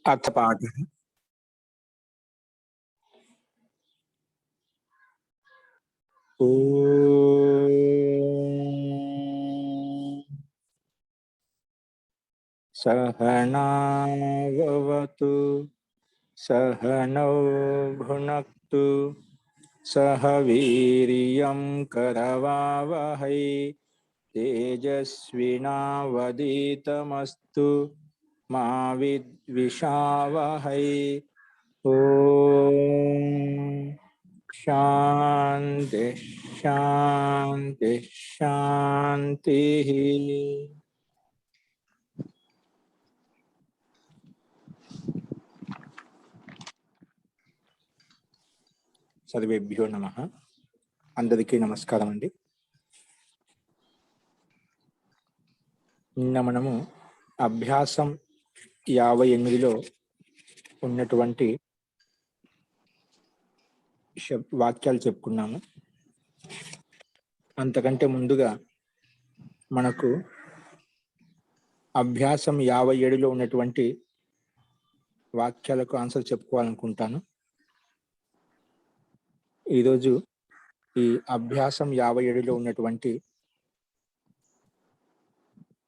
अर्थपाठ सहनावतु सहनौ भुनक्तु सह वीर्यं करवावहै तेजस्विनावधीतमस्तु मा विद्विषावहै। ओम शांति शांति शांति। सर्वेभ्यो नमः। अंदरिकी नमस्कारम अंडी। నిన్న మనము అభ్యాసం 58లో ఉన్నటువంటి వాక్యాలు చెప్పుకున్నాము. అంతకంటే ముందుగా మనకు అభ్యాసం 57లో ఉన్నటువంటి వాక్యాలకు ఆన్సర్ చెప్పుకోవాలనుకుంటాను. ఈరోజు ఈ అభ్యాసం 57లో ఉన్నటువంటి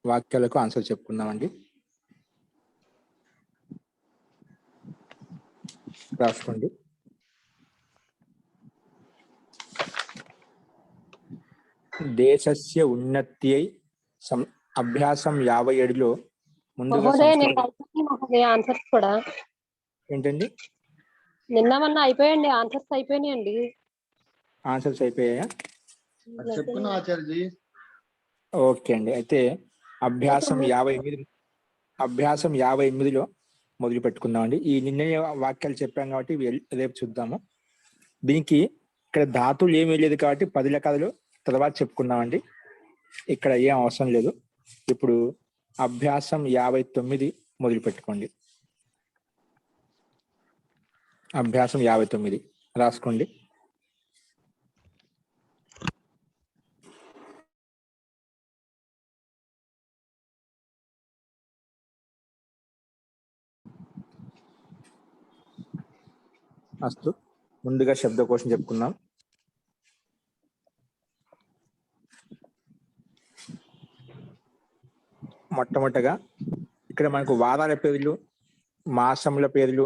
వాక్యాలకు ఆన్సర్ చెప్పుకుందామండి. రాసుకోండి. దేశస్య ఉన్నత్యై అభ్యాసం 57లో ముందుగా ఆన్సర్స్ కూడా ఏంటండి? నిన్న మొన్న అయిపోయాయండి. ఆన్సర్స్ అయిపోయినాయండి. ఆన్సర్స్ అయిపోయాయా? చెప్పుకున్నా ఆచార్యజీ. ఓకే అండి. అయితే అభ్యాసం 58లో మొదలు పెట్టుకుందామండి. ఈ నిన్న వాక్యాలు చెప్పాం కాబట్టి రేపు చూద్దాము. దీనికి ఇక్కడ ధాతువులు ఏమీ లేదు కాబట్టి 10 లెక్కలు తర్వాత చెప్పుకుందామండి. ఇక్కడ ఏం అవసరం లేదు. ఇప్పుడు అభ్యాసం 59 మొదలు పెట్టుకోండి. అభ్యాసం 59 రాసుకోండి. అస్తు. ముందుగా శబ్దకోశం చెప్పుకుందాం. మొట్టమొదటగా ఇక్కడ మనకు వారాల పేర్లు, మాసముల పేర్లు,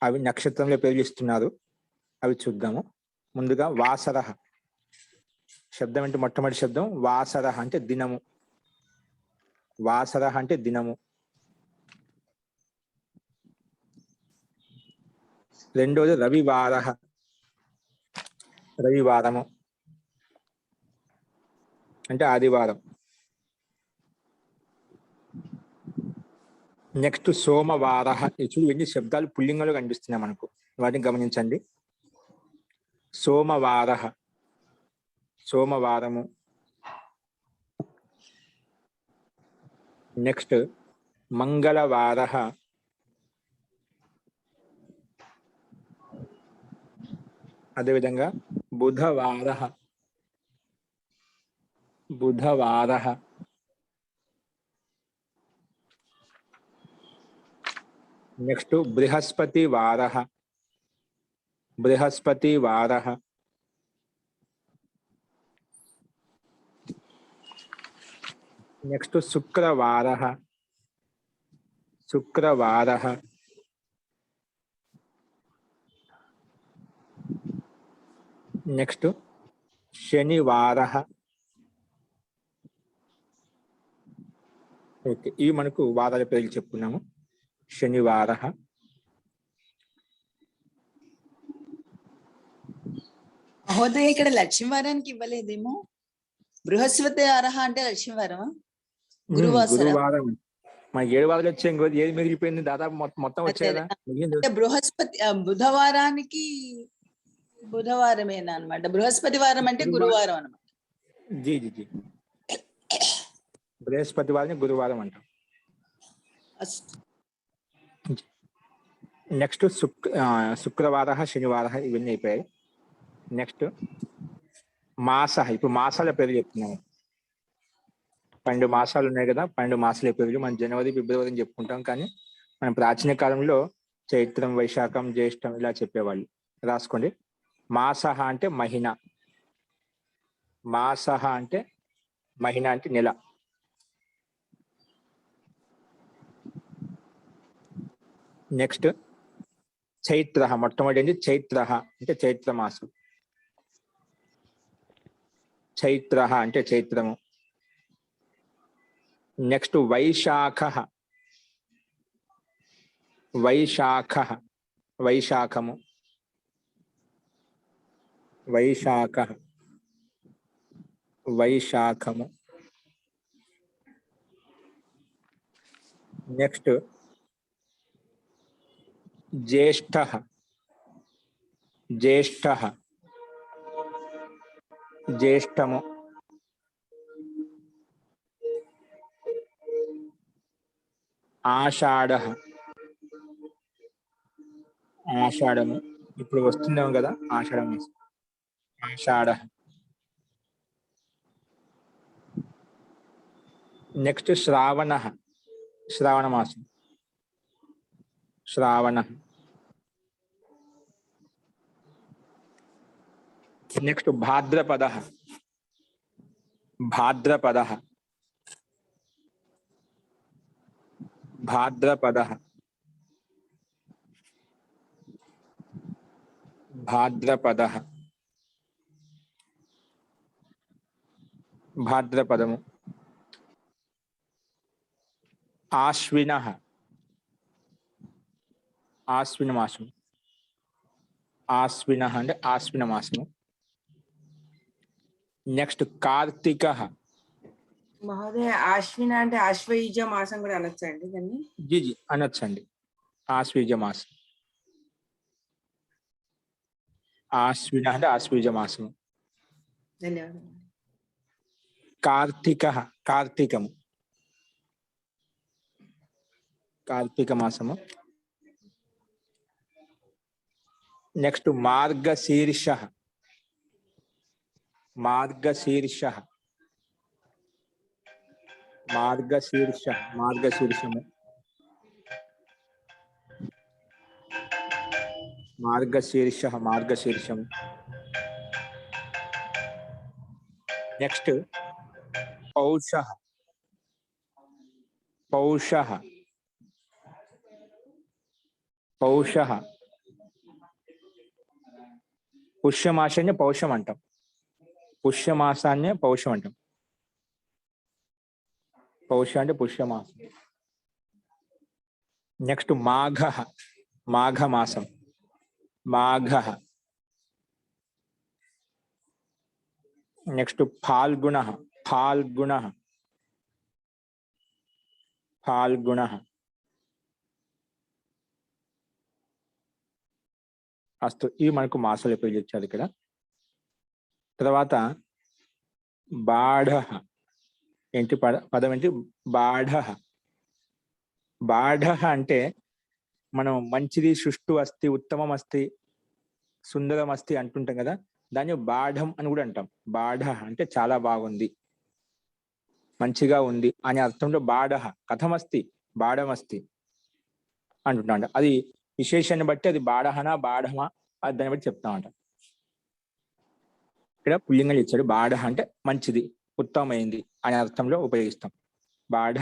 అవి నక్షత్రముల పేర్లు ఇస్తున్నారు. అవి చూద్దాము. ముందుగా వాసరః శబ్దం అంటే మొట్టమొదటి శబ్దం వాసరః అంటే దినము. వాసరః అంటే దినము. రెండోది రవివారః, రవివారము అంటే ఆదివారం. నెక్స్ట్ సోమవారః. చూడు ఎన్ని శబ్దాలు పుల్లింగంలో కనిపిస్తున్నాయి మనకు, వాటిని గమనించండి. సోమవారః సోమవారము. నెక్స్ట్ మంగళవారః, అదేవిధంగా బుధవారః, బుధవారః. నెక్స్ట్ బృహస్పతివారః, బృహస్పతివారః. నెక్స్ట్ శుక్రవారః, శుక్రవారః. నెక్స్ట్ శనివారః. ఓకే, ఇవి మనకు వారాల పేర్లు చెప్పుకున్నాము. శనివారః. మహోదయ ఇక్కడ లక్ష్మీవారానికి ఇవ్వలేదేమో. బృహస్పతివారః అంటే లక్ష్మీవారమా? గురువారం. మన 7 వారాలు వచ్చే ఇంకోటి ఏది మిగిలిపోయింది? దాదాపు మొత్తం వచ్చాయి అదే, కదా, మిగిలింది. అంటే బృహస్పతి బుధవారానికి బుధవారమేనా అన్నమాట. బృహస్పతి వారం అంటే గురువారం అన్నమాట. జీ జీ జీ బృహస్పతివారం గురువారం అంటాం. అస్తు. నెక్స్ట్ శుక్రవార శనివార ఇవన్నీ అయిపోయాయి. నెక్స్ట్ మాస. ఇప్పుడు మాసాల పేరు చెప్తున్నాము. 12 మాసాలు ఉన్నాయి కదా, 12 మాసాల పేర్లు మనం జనవరి ఫిబ్రవరి అని చెప్పుకుంటాం. కానీ మన ప్రాచీన కాలంలో చైత్రం వైశాఖం జ్యేష్టం ఇలా చెప్పేవాళ్ళు. రాసుకోండి. మాసహ అంటే మహిళ, మాసహ అంటే మహిళ అంటే నెల. నెక్స్ట్ చైత్ర. మొట్టమొదటి చైత్ర అంటే చైత్ర మాసం. చైత్ర అంటే చైత్రము. నెక్స్ట్ వైశాఖ. వైశాఖ వైశాఖము. వైశాఖ వైశాఖము. నెక్స్ట్ జ్యేష్ఠ. జ్యేష్ఠ జ్యేష్టము. ఆషాఢ. ఆషాఢము. ఇప్పుడు వస్తున్నాం కదా ఆషాఢం. ఆషాఢ. నెక్స్ట్ శ్రావణ. శ్రావణ మాసం. శ్రావణ. నెక్స్ట్ భాద్రపద. భాద్రపద. భాద్రపద. భాద్రపద. భాద్రపదము. ఆశ్విన. ఆశ్విన మాసము. ఆశ్విన అంటే ఆశ్విన మాసము. నెక్స్ట్ కార్తీక. మహోదయ, ఆశ్విన అంటే ఆశ్వయుజ మాసం కూడా అనొచ్చండి దాన్ని? జిజి అనొచ్చండి. ఆశ్వీజ మాసం. ఆశ్విన అంటే ఆశ్వీజ మాసము. ధన్యవాదాలు. కార్తీక. కార్తీకము. కార్తీక మాసము. నెక్స్ట్ మార్గశీర్ష. మార్గశీర్ష. మార్గశీర్ష. మార్గశీర్షము. మార్గశీర్ష. మార్గశీర్షము. నెక్స్ట్ పౌష. పౌష. పౌష. పుష్యమాసాన్ని పౌషం అంటాం. పుష్యమాసాన్ని పౌషం అంటాం. పౌష అంటే పుష్యమాసం. నెక్స్ట్ మాఘ. మాఘ మాసం. మాఘ. నెక్స్ట్ ఫాల్గుణ. ఫాల్గుణ. ఫాల్గుణ. అస్తు. ఇవి మనకు మాసాలు పేర్లు ఇచ్చారు ఇక్కడ. తర్వాత బాఢ. ఏంటి పదం ఏంటి? బాఢ. బాఢ అంటే మనం మంచిది, సుష్టు అస్తి, ఉత్తమం అస్తి, సుందరం అస్తి అంటుంటాం కదా, దాన్ని బాఢం అని కూడా అంటాం. బాఢ అంటే చాలా బాగుంది, మంచిగా ఉంది అనే అర్థంలో బాఢ. కథమస్తి, బాఢమస్తి అంటుంటాం. అది విశేషాన్ని బట్టి అది బాఢహనా బాఢమా అది దాన్ని బట్టి చెప్తామంట. ఇక్కడ పుల్లింగం ఇచ్చాడు. బాఢ అంటే మంచిది, ఉత్తమమైంది అనే అర్థంలో ఉపయోగిస్తాం. బాఢ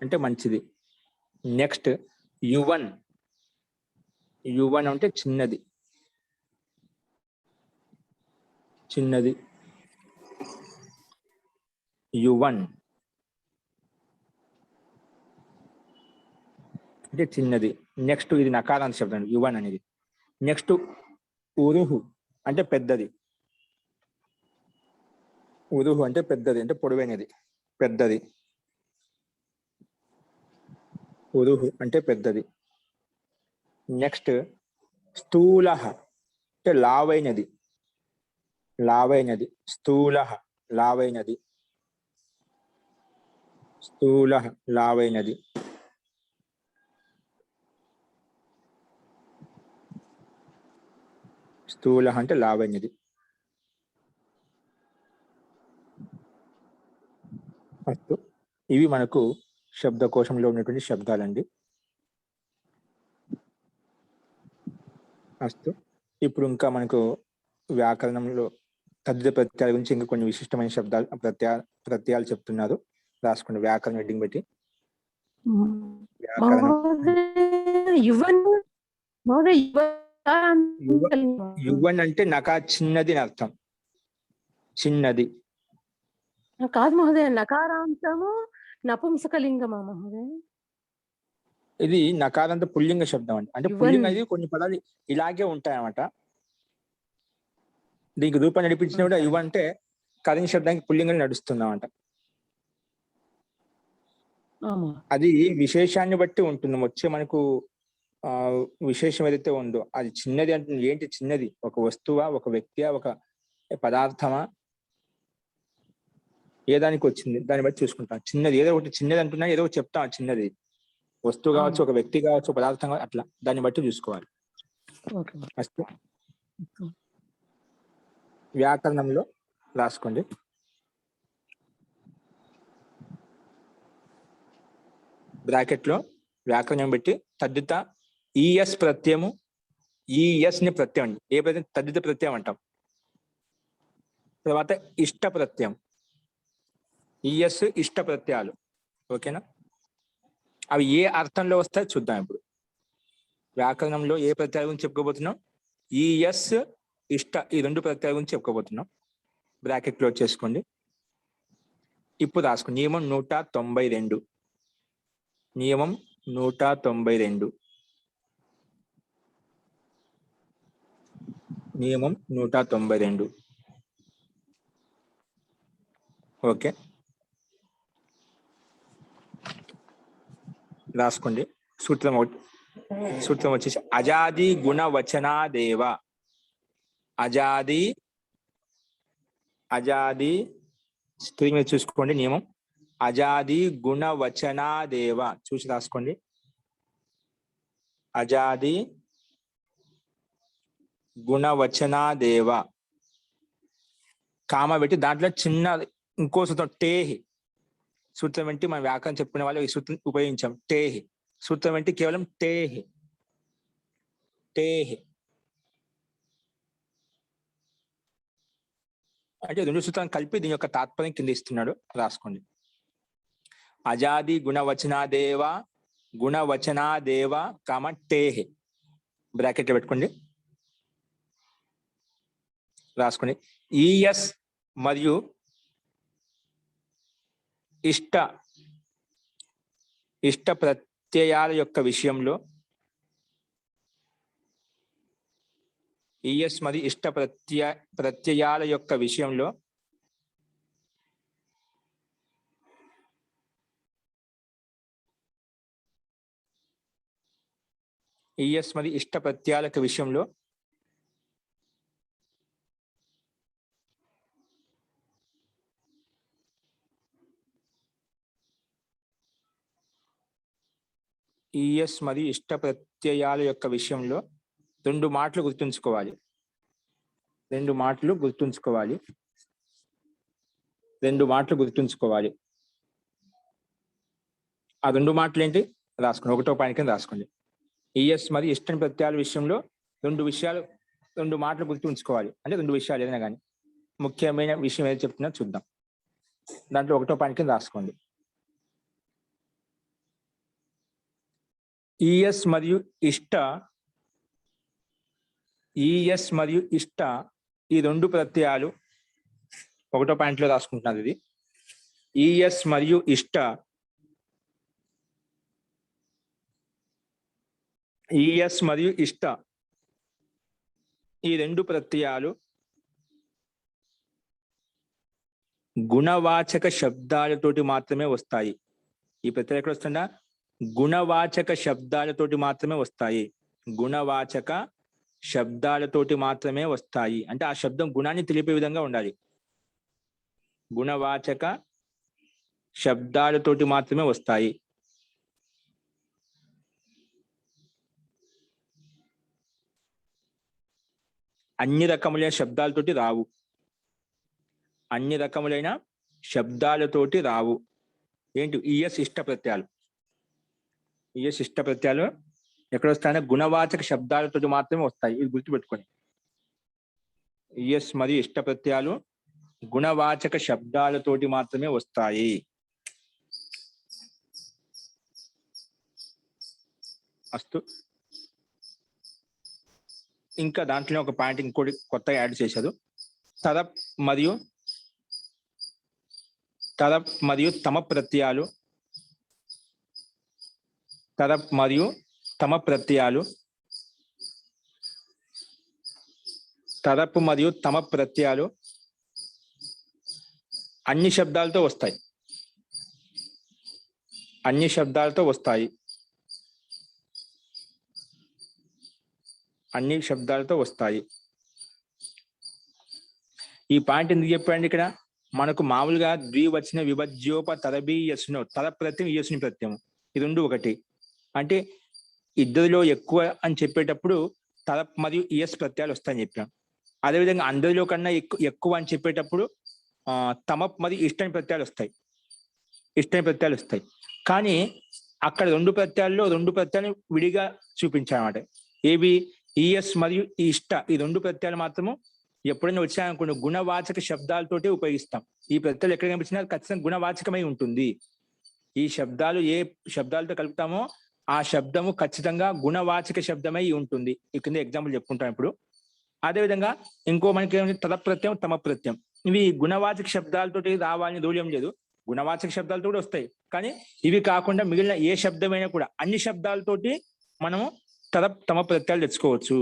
అంటే మంచిది. నెక్స్ట్ యువన్. యువన్ అంటే చిన్నది. చిన్నది. యువన్ అంటే చిన్నది. నెక్స్ట్ ఇది నకారాంత శబ్దం యువన్ అనేది. నెక్స్ట్ ఉరుహు అంటే పెద్దది. ఉరుహు అంటే పెద్దది, అంటే పొడవైనది, పెద్దది. ఉరుహు అంటే పెద్దది. నెక్స్ట్ స్థూలః అంటే లావైనది. లావైనది. స్థూలః లావైనది. స్థూలః లావైనది. స్థూలః అంటే లావైనది. అస్తు. ఇవి మనకు శబ్దకోశంలో ఉన్నటువంటి శబ్దాలండి. అస్తు. ఇప్పుడు ఇంకా మనకు వ్యాకరణంలో తద్ధిత ప్రత్యయాల గురించి ఇంకా కొన్ని విశిష్టమైన శబ్దాలు ప్రత్యయాలు చెప్తున్నారు. రాసుకోండి వ్యాకరణ హెడ్డింగ్ పెట్టి. వ్యాకరణం. యువన్ అంటే నకా చిన్నది అని అర్థం. చిన్నది కాదు మహోదయ, నకారాంతము నపుంసకలింగమా మహోదయ? ఇది నకారాంత పుల్లింగ శబ్దం అండి. అంటే పుల్లింగ అనేది కొన్ని పదాలు ఇలాగే ఉంటాయన్నమాట. దీనికి రూపం నడిపించిన కూడా యువ అంటే కరింగ్ శబ్దానికి పుల్లింగం నడుస్తుందన్నమాట. అది విశేషాన్ని బట్టి ఉంటుంది. వచ్చే మనకు విశేషం ఏదైతే ఉందో అది చిన్నది అంటే ఏంటి? చిన్నది ఒక వస్తువా, ఒక వ్యక్తియా, ఒక పదార్థమా, ఏ దానికి వచ్చింది దాన్ని బట్టి చూసుకుంటాం. చిన్నది ఏదో ఒకటి చిన్నది అంటున్నా, ఏదో ఒకటి చెప్తాం. చిన్నది వస్తువు కావచ్చు, ఒక వ్యక్తి కావచ్చు, పదార్థం కావచ్చు, అట్లా దాన్ని బట్టి చూసుకోవాలి. అస్తు. వ్యాకరణంలో రాసుకోండి. బ్రాకెట్ లో వ్యాకరణం పెట్టి తద్ధిత ఈఎస్ ప్రత్యయము. ఈఎస్ ని ప్రత్యయం అండి. ఏ ప్రత్యయం? తద్ధిత ప్రత్యయం అంటాం. తర్వాత ఇష్ట ప్రత్యయం. ఈఎస్ ఇష్ట ప్రత్యయాలు. ఓకేనా? అవి ఏ అర్థంలో వస్తాయో చూద్దాం. ఇప్పుడు వ్యాకరణంలో ఏ ప్రత్యయాల గురించి చెప్పుకోబోతున్నాం? ఈఎస్ ఇష్ట, ఈ రెండు ప్రత్యయాల గురించి చెప్పుకోబోతున్నాం. బ్రాకెట్ క్లోజ్ చేసుకోండి. ఇప్పుడు రాసుకోండి. నియమం 192. నియమం 192. నియమం 192. ఓకే, రాసుకోండి. సూత్రం వచ్చేసి అజాది గుణవచనాదేవ. అజాది స్క్రీన్ మీద చూసుకోండి. నియమం అజాది గుణవచనాదేవ. చూసి రాసుకోండి. అజాది గుణవచనాదేవ. కామ పెట్టి దాంట్లో చిన్న ఇంకో సూత్రం టేహి. సూత్రం ఏంటి? మన వ్యాకరణ చెప్పుకునే వాళ్ళు ఈ సూత్రం ఉపయోగించాం. టేహి. సూత్రం ఏంటి? కేవలం టేహి. టేహి అంటే రెండు సూత్రాలను కలిపి దీని యొక్క తాత్పర్యం కింద ఇస్తున్నాడు. రాసుకోండి. అజాది గుణవచనాదేవ, గుణవచనాదేవ కామ టేహి. బ్రాకెట్ పెట్టుకోండి. రాసుకోండి. ఈఎస్ మరియు ఇష్ట ప్రత్యయాల యొక్క విషయంలో, ఈఎస్ మరియు ఇష్ట ప్రత్యయాల యొక్క విషయంలో ఈఎస్ మరియు ఇష్ట ప్రత్యయాల యొక్క విషయంలో ఈఎస్ మరియు ఇష్ట ప్రత్యయాల యొక్క విషయంలో రెండు మాటలు గుర్తుంచుకోవాలి. రెండు మాటలు గుర్తుంచుకోవాలి. ఆ రెండు మాటలు ఏంటి? రాసుకోండి. ఒకటో పాయింట్ కింద రాసుకోండి. ఈఎస్ మరియు ఇష్ట ప్రత్యయాల విషయంలో రెండు మాటలు గుర్తుంచుకోవాలి. అంటే రెండు విషయాలు ఏదైనా కానీ ముఖ్యమైన విషయం ఏదో చెప్తున్నా చూద్దాం. దాంట్లో ఒకటో పాయింట్ కింద రాసుకోండి. ఈఎస్ మరియు ఇష్ట ఈ రెండు ప్రత్యయాలు ఒకటో పాయింట్లో రాసుకుంటున్నారు. ఇది ఈఎస్ మరియు ఇష్ట ఈ రెండు ప్రత్యయాలు గుణవాచక శబ్దాలతోటి మాత్రమే వస్తాయి. ఈ ప్రత్యయం ఎక్కడ వస్తుందా? గుణవాచక శబ్దాలతోటి మాత్రమే వస్తాయి. గుణవాచక శబ్దాలతోటి మాత్రమే వస్తాయి అంటే ఆ శబ్దం గుణాన్ని తెలిపే విధంగా ఉండాలి. గుణవాచక శబ్దాలతోటి మాత్రమే వస్తాయి. అన్ని రకములైన శబ్దాలతోటి రావు. అన్ని రకములైన శబ్దాలతోటి రావు. ఏంటి? ఈఎస్ ఇష్ట ప్రత్యయాలు. ఈఎస్ ఇష్ట ప్రత్యయాలు ఎక్కడ వస్తాయంటే గుణవాచక శబ్దాలతోటి మాత్రమే వస్తాయి. ఇది గుర్తుపెట్టుకొని. ఈఎస్ మరియు ఇష్ట ప్రత్యయాలు గుణవాచక శబ్దాలతోటి మాత్రమే వస్తాయి. అస్తు. ఇంకా దాంట్లో ఒక పాయింట్ ఇంకోటి కొత్తగా యాడ్ చేశారు. తరప్ మరియు తమ ప్రత్యయాలు. తరప్ మరియు తమ ప్రత్యయాలు. తరపు మరియు తమ ప్రత్యయాలు అన్ని శబ్దాలతో వస్తాయి. అన్ని శబ్దాలతో వస్తాయి. అన్ని శబ్దాలతో వస్తాయి. ఈ పాయింట్ ఎందుకు చెప్పండి? ఇక్కడ మనకు మామూలుగా ద్వివచన విభజ్యోప తరబీయస్ను తర ప్రత్యయం ఈయస్ని ప్రత్యయం ఈ రెండు ఒకటి. అంటే ఇద్దరిలో ఎక్కువ అని చెప్పేటప్పుడు తరప్ మరియు ఈఎస్ ప్రత్యయాలు వస్తాయని చెప్పాం. అదేవిధంగా అందరిలో కన్నా ఎక్కువ అని చెప్పేటప్పుడు తమప్ మరియు ఇష్టని ప్రత్యయాలు వస్తాయి. ఇష్టని ప్రత్యయాలు వస్తాయి. కానీ అక్కడ రెండు ప్రత్యయాలు విడిగా చూపించాలన్నమాట. ఏవి? ఈఎస్ మరియు ఇష్ట ఈ రెండు ప్రత్యయాలు మాత్రము ఎప్పుడైనా వచ్చాయనుకోండి గుణవాచక శబ్దాలతోటే ఉపయోగిస్తాం. ఈ ప్రత్యయాలు ఎక్కడ కనిపించినా ఖచ్చితంగా గుణవాచకమై ఉంటుంది. ఈ శబ్దాలు ఏ శబ్దాలతో కలుపుతామో ఆ శబ్దము ఖచ్చితంగా గుణవాచక శబ్దమై ఉంటుంది. ఈ కింద ఎగ్జాంపుల్ చెప్పుకుంటాం ఇప్పుడు. అదేవిధంగా ఇంకో మనకి ఏమైంది? తద ప్రత్యయం తమ ప్రత్యయం. ఇవి గుణవాచక శబ్దాలతోటి రావాలని రూల్ ఏం లేదు. గుణవాచక శబ్దాలతో కూడా వస్తాయి. కానీ ఇవి కాకుండా మిగిలిన ఏ శబ్దమైనా కూడా అన్ని శబ్దాలతోటి మనము తమ ప్రత్యయాలు తెచ్చుకోవచ్చు.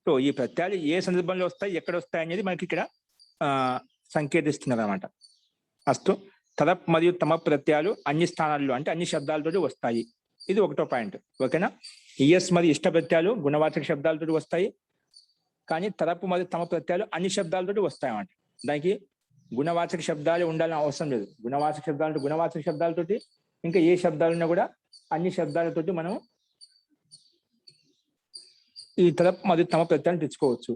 సో ఈ ప్రత్యయాలు ఏ సందర్భంలో వస్తాయి, ఎక్కడ వస్తాయి అనేది మనకి ఇక్కడ సంకేతిస్తున్నారు అన్నమాట. అస్తు. తదప్ మరియు తమ ప్రత్యయాలు అన్ని స్థానాల్లో అంటే అన్ని శబ్దాలతోటి వస్తాయి. ఇది ఒకటో పాయింట్. ఓకేనా? ఈఎస్ మరియు ఇష్ట ప్రత్యయాలు గుణవాచక శబ్దాలతోటి వస్తాయి. కానీ తరపు మరియు తమ ప్రత్యయాలు అన్ని శబ్దాలతోటి వస్తాయి అన్నమాట. దానికి గుణవాచక శబ్దాలు ఉండాలని అవసరం లేదు. గుణవాచక శబ్దాలు గుణవాచక శబ్దాలతోటి ఇంకా ఏ శబ్దాలున్నా కూడా అన్ని శబ్దాలతోటి మనం ఈ తరపు మరియు తమ ప్రత్యయాలు తెచ్చుకోవచ్చు.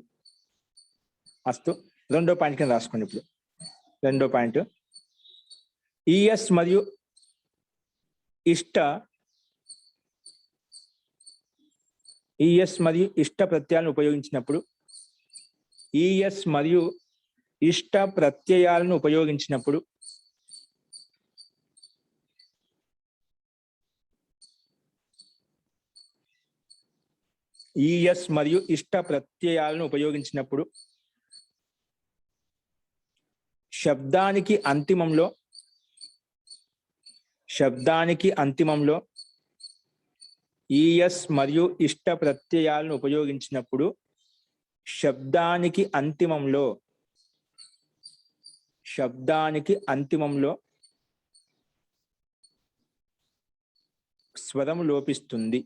అస్తు. రెండో పాయింట్ కింద రాసుకోండి ఇప్పుడు. రెండో పాయింట్ ఈఎస్ మరియు ఇష్ట ప్రత్యయాలను ఉపయోగించినప్పుడు ఈఎస్ మరియు ఇష్ట ప్రత్యయాలను ఉపయోగించినప్పుడు ఈఎస్ మరియు ఇష్ట ప్రత్యయాలను ఉపయోగించినప్పుడు శబ్దానికి అంతిమంలో ఈఎస్ మరియు ఇష్ట ప్రత్యయాలను ఉపయోగించినప్పుడు శబ్దానికి అంతిమంలో స్వరము లోపిస్తుంది.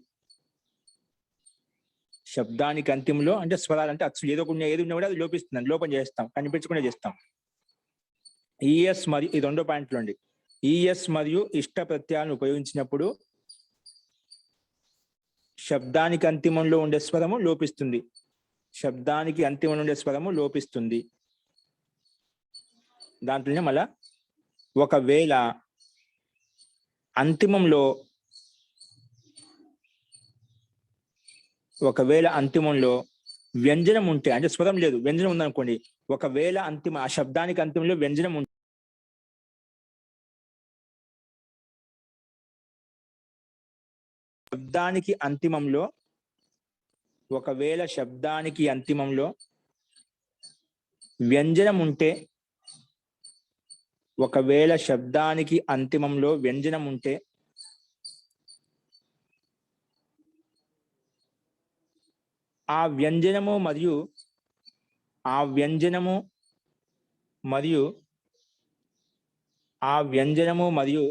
శబ్దానికి అంతిమంలో అంటే స్వరాలు అంటే అచ్చులు ఏది ఉన్నా కూడా అది లోపిస్తుంది. లోపం చేస్తాం, కనిపించకుండా చేస్తాం. ఈఎస్ మరియు ఈ రెండో పాయింట్లో అండి. ఈఎస్ మరియు ఇష్ట ప్రత్యయాలను ఉపయోగించినప్పుడు శబ్దానికి అంతిమంలో ఉండే స్వరము లోపిస్తుంది. శబ్దానికి అంతిమంలో ఉండే స్వరము లోపిస్తుంది. దాంట్లోనే మళ్ళా ఒకవేళ అంతిమంలో వ్యంజనం ఉంటే అంటే స్వరం లేదు, వ్యంజనం ఉందనుకోండి. ఒకవేళ ఆ శబ్దానికి అంతిమంలో వ్యంజనం ఉంటే శబ్దానికి అంతిమంలో వ్యంజనం ఉంటే ఆ వ్యంజనము మరియు ఆ వ్యంజనము మరియు